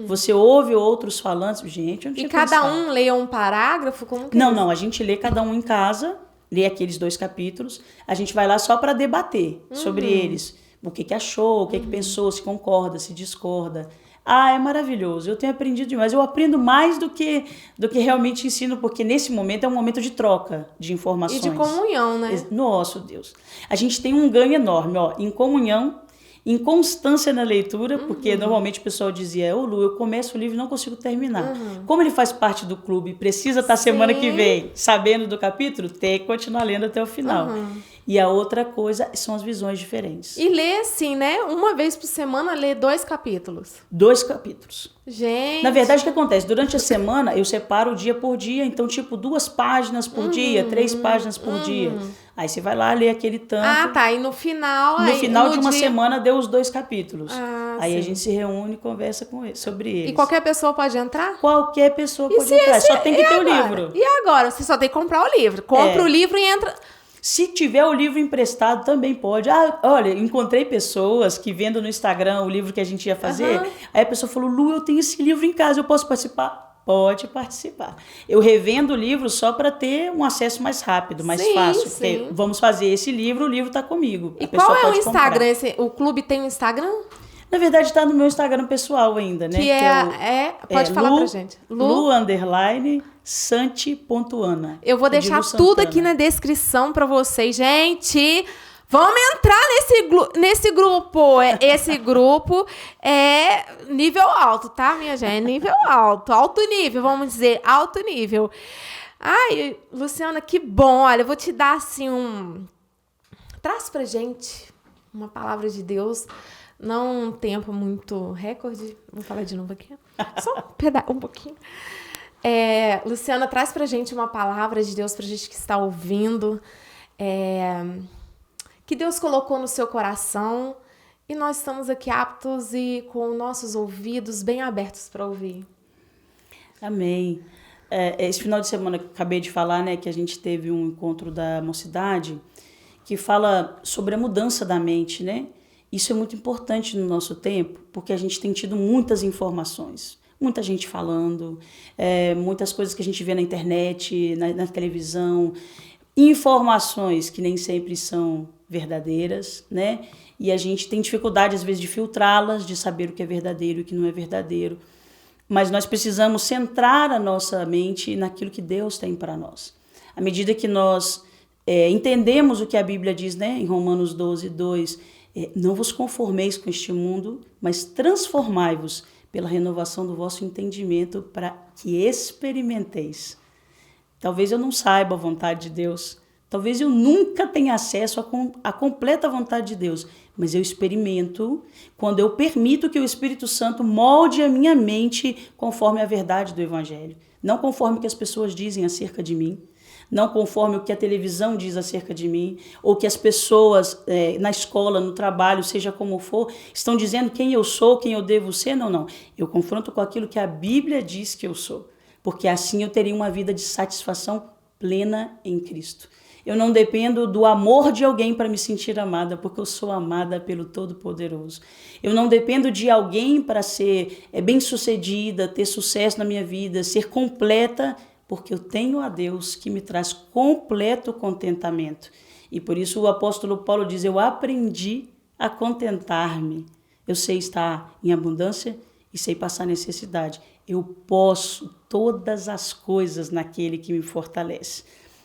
Você ouve outros falando, gente, eu não tinha E cada pensado. um lê um parágrafo? Como que é Não, isso? não, a gente lê cada um em casa, lê aqueles 2 capítulos, a gente vai lá só para debater sobre eles. O que achou, o que pensou, se concorda, se discorda. Ah, é maravilhoso, eu tenho aprendido demais. Eu aprendo mais do que realmente ensino, porque nesse momento é um momento de troca de informações. E de comunhão, né? Nossa, Deus. A gente tem um ganho enorme, ó, em comunhão, em constância na leitura, porque normalmente o pessoal dizia, ô Lu, eu começo o livro e não consigo terminar. Como ele faz parte do clube, precisa estar semana que vem sabendo do capítulo, tem que continuar lendo até o final. E a outra coisa são as visões diferentes. E lê assim, né? Uma vez por semana, lê 2 capítulos. 2 capítulos. Gente. Na verdade, o que acontece? Durante a semana, eu separo dia por dia, então, tipo, 2 páginas por dia, 3 páginas por dia. Aí você vai lá, lê aquele tanto. Ah, tá. E no final... No final de uma semana, deu os 2 capítulos. Aí sim. a gente se reúne e conversa sobre eles. E qualquer pessoa pode entrar? Qualquer pessoa pode entrar, só tem que ter o livro. E agora? Você só tem que comprar o livro. Compra o livro e entra... Se tiver o livro emprestado, também pode. Ah, olha, encontrei pessoas que vendo no Instagram o livro que a gente ia fazer. Aí a pessoa falou, Lu, eu tenho esse livro em casa, eu posso participar? Pode participar. Eu revendo o livro só para ter um acesso mais rápido, mais fácil. Porque vamos fazer esse livro, o livro está comigo. E qual é o Instagram? O clube tem um Instagram? Na verdade, está no meu Instagram pessoal ainda, né? Que pode falar pra gente. Lu_Santi.ana. Eu vou deixar tudo aqui na descrição pra vocês. Gente, vamos entrar nesse grupo. Esse grupo é nível alto, tá, minha gente? É nível alto. Alto nível, vamos dizer. Alto nível. Ai, Luciana, que bom. Olha, eu vou te dar, assim, Traz pra gente uma palavra de Deus. Não um tempo muito recorde. Vou falar de novo aqui. Só um pouquinho. Luciana, traz pra gente uma palavra de Deus pra gente que está ouvindo. Que Deus colocou no seu coração. E nós estamos aqui aptos e com nossos ouvidos bem abertos para ouvir. Amém. Esse final de semana que eu acabei de falar, né, que a gente teve um encontro da mocidade que fala sobre a mudança da mente, né? Isso é muito importante no nosso tempo, porque a gente tem tido muitas informações, muita gente falando, muitas coisas que a gente vê na internet, na televisão, informações que nem sempre são verdadeiras, né? E a gente tem dificuldade, às vezes, de filtrá-las, de saber o que é verdadeiro e o que não é verdadeiro. Mas nós precisamos centrar a nossa mente naquilo que Deus tem para nós. À medida que nós entendemos o que a Bíblia diz, né? Em Romanos 12:2, não vos conformeis com este mundo, mas transformai-vos pela renovação do vosso entendimento para que experimenteis. Talvez eu não saiba a vontade de Deus, talvez eu nunca tenha acesso à completa vontade de Deus, mas eu experimento quando eu permito que o Espírito Santo molde a minha mente conforme a verdade do Evangelho, não conforme o que as pessoas dizem acerca de mim, não conforme o que a televisão diz acerca de mim, ou que as pessoas na escola, no trabalho, seja como for, estão dizendo quem eu sou, quem eu devo ser. Não. Eu confronto com aquilo que a Bíblia diz que eu sou, porque assim eu teria uma vida de satisfação plena em Cristo. Eu não dependo do amor de alguém para me sentir amada, porque eu sou amada pelo Todo-Poderoso. Eu não dependo de alguém para ser bem-sucedida, ter sucesso na minha vida, ser completa, porque eu tenho a Deus que me traz completo contentamento. E por isso o apóstolo Paulo diz, eu aprendi a contentar-me. Eu sei estar em abundância e sei passar necessidade. Eu posso todas as coisas naquele que me fortalece.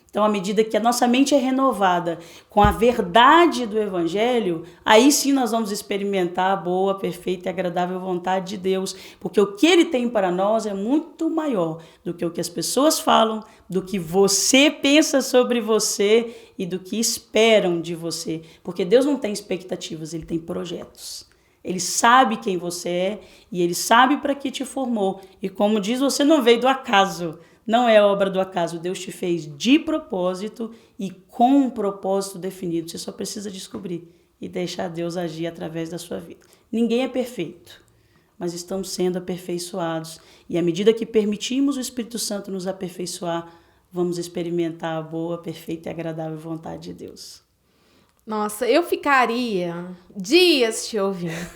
Então, à medida que a nossa mente é renovada com a verdade do Evangelho, aí sim nós vamos experimentar a boa, perfeita e agradável vontade de Deus, porque o que Ele tem para nós é muito maior do que o que as pessoas falam, do que você pensa sobre você e do que esperam de você. Porque Deus não tem expectativas, Ele tem projetos. Ele sabe quem você é e Ele sabe para que te formou. E como diz, você não veio do acaso. Não é obra do acaso. Deus te fez de propósito e com um propósito definido. Você só precisa descobrir e deixar Deus agir através da sua vida. Ninguém é perfeito, mas estamos sendo aperfeiçoados. E à medida que permitimos o Espírito Santo nos aperfeiçoar, vamos experimentar a boa, perfeita e agradável vontade de Deus. Nossa, eu ficaria dias te ouvindo.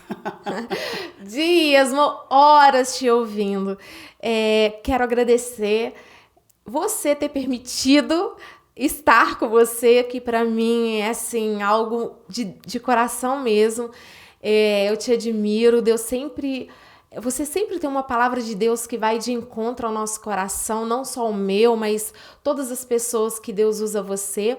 Dias, horas te ouvindo. Quero agradecer você ter permitido estar com você, que para mim é assim, algo de coração mesmo. Eu te admiro, você sempre tem uma palavra de Deus que vai de encontro ao nosso coração, não só o meu, mas todas as pessoas que Deus usa você.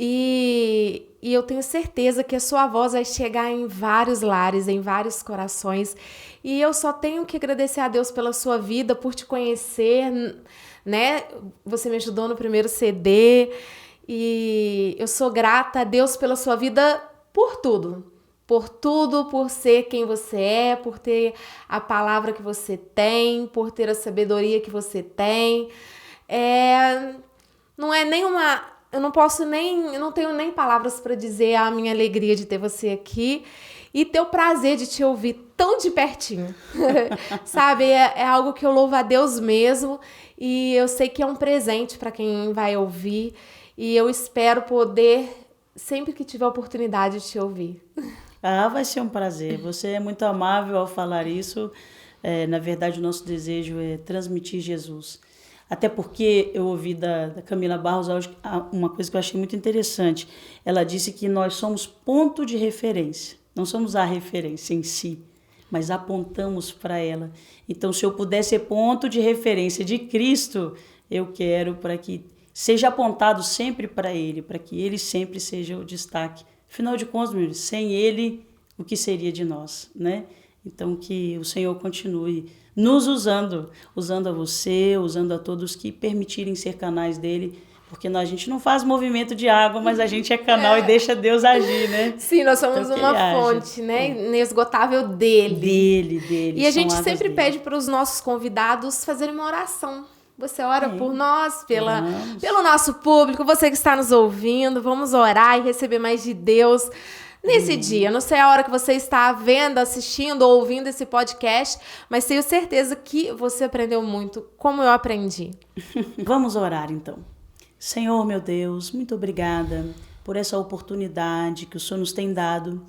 E eu tenho certeza que a sua voz vai chegar em vários lares, em vários corações. E eu só tenho que agradecer a Deus pela sua vida, por te conhecer, né? Você me ajudou no primeiro CD. E eu sou grata a Deus pela sua vida por tudo. Por tudo, por ser quem você é, por ter a palavra que você tem, por ter a sabedoria que você tem. Não é nenhuma... Eu não tenho nem palavras para dizer a minha alegria de ter você aqui e ter o prazer de te ouvir tão de pertinho. Sabe, é algo que eu louvo a Deus mesmo e eu sei que é um presente para quem vai ouvir e eu espero poder, sempre que tiver oportunidade, te ouvir. Vai ser um prazer. Você é muito amável ao falar isso. Na verdade, o nosso desejo é transmitir Jesus. Até porque eu ouvi da Camila Barros uma coisa que eu achei muito interessante. Ela disse que nós somos ponto de referência. Não somos a referência em si, mas apontamos para ela. Então, se eu puder ser ponto de referência de Cristo, eu quero para que seja apontado sempre para Ele, para que Ele sempre seja o destaque. Afinal de contas, sem Ele, o que seria de nós, né? Então, que o Senhor continue nos usando a você, usando a todos que permitirem ser canais dele, porque a gente não faz movimento de água, mas a gente é canal e deixa Deus agir, né? Sim, nós somos então, uma fonte, né? Inesgotável dele. Dele. E a gente sempre pede para os nossos convidados fazerem uma oração. Você ora por nós, pelo nosso público, você que está nos ouvindo. Vamos orar e receber mais de Deus nesse dia. Não sei a hora que você está vendo, assistindo ou ouvindo esse podcast, mas tenho certeza que você aprendeu muito, como eu aprendi. Vamos orar, então. Senhor, meu Deus, muito obrigada por essa oportunidade que o Senhor nos tem dado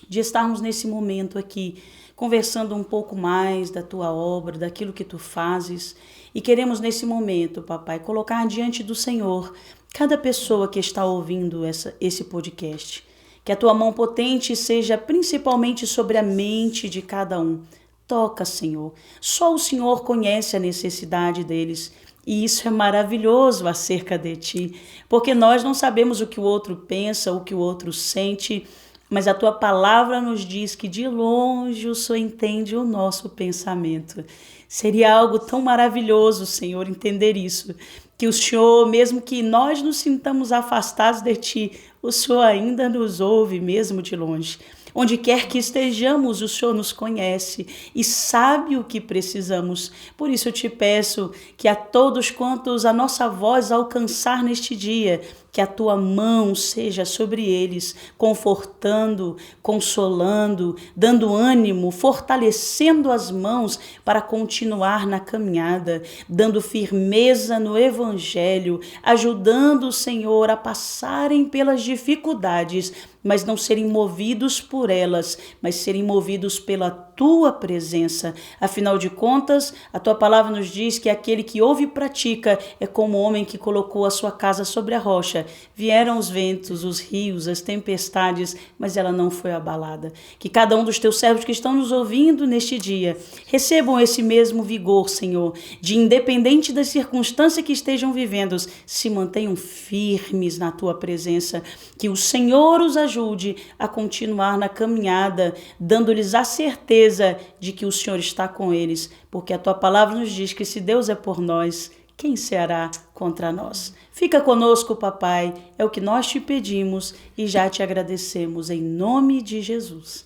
de estarmos nesse momento aqui, conversando um pouco mais da Tua obra, daquilo que Tu fazes. E queremos nesse momento, Papai, colocar diante do Senhor cada pessoa que está ouvindo esse podcast. Que a Tua mão potente seja principalmente sobre a mente de cada um. Toca, Senhor. Só o Senhor conhece a necessidade deles. E isso é maravilhoso acerca de Ti, porque nós não sabemos o que o outro pensa, o que o outro sente, mas a Tua palavra nos diz que de longe o Senhor entende o nosso pensamento. Seria algo tão maravilhoso, Senhor, entender isso, que o Senhor, mesmo que nós nos sintamos afastados de Ti, o Senhor ainda nos ouve mesmo de longe. Onde quer que estejamos, o Senhor nos conhece e sabe o que precisamos. Por isso eu te peço que a todos quantos a nossa voz alcançar neste dia, que a tua mão seja sobre eles, confortando, consolando, dando ânimo, fortalecendo as mãos para continuar na caminhada, dando firmeza no Evangelho, ajudando o Senhor a passarem pelas dificuldades, mas não serem movidos por elas, mas serem movidos pela tua presença. Afinal de contas, a tua palavra nos diz que aquele que ouve e pratica é como o homem que colocou a sua casa sobre a rocha. Vieram os ventos, os rios, as tempestades, mas ela não foi abalada. Que cada um dos teus servos que estão nos ouvindo neste dia recebam esse mesmo vigor, Senhor, de independente das circunstâncias que estejam vivendo, se mantenham firmes na tua presença. Que o Senhor os ajude a continuar na caminhada, dando-lhes a certeza de que o Senhor está com eles, porque a tua palavra nos diz que se Deus é por nós, quem será contra nós? Fica conosco, papai, é o que nós te pedimos e já te agradecemos em nome de Jesus.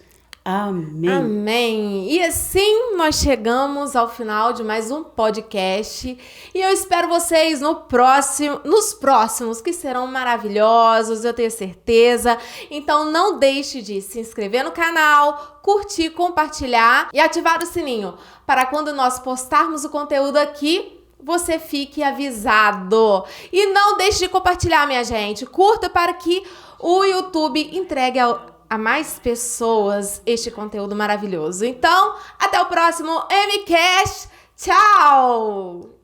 Amém. Amém. E assim nós chegamos ao final de mais um podcast. E eu espero vocês nos próximos, que serão maravilhosos, eu tenho certeza. Então não deixe de se inscrever no canal, curtir, compartilhar e ativar o sininho para quando nós postarmos o conteúdo aqui, você fique avisado. E não deixe de compartilhar, minha gente. Curta para que o YouTube entregue a mais pessoas este conteúdo maravilhoso. Então, até o próximo MCast. Tchau!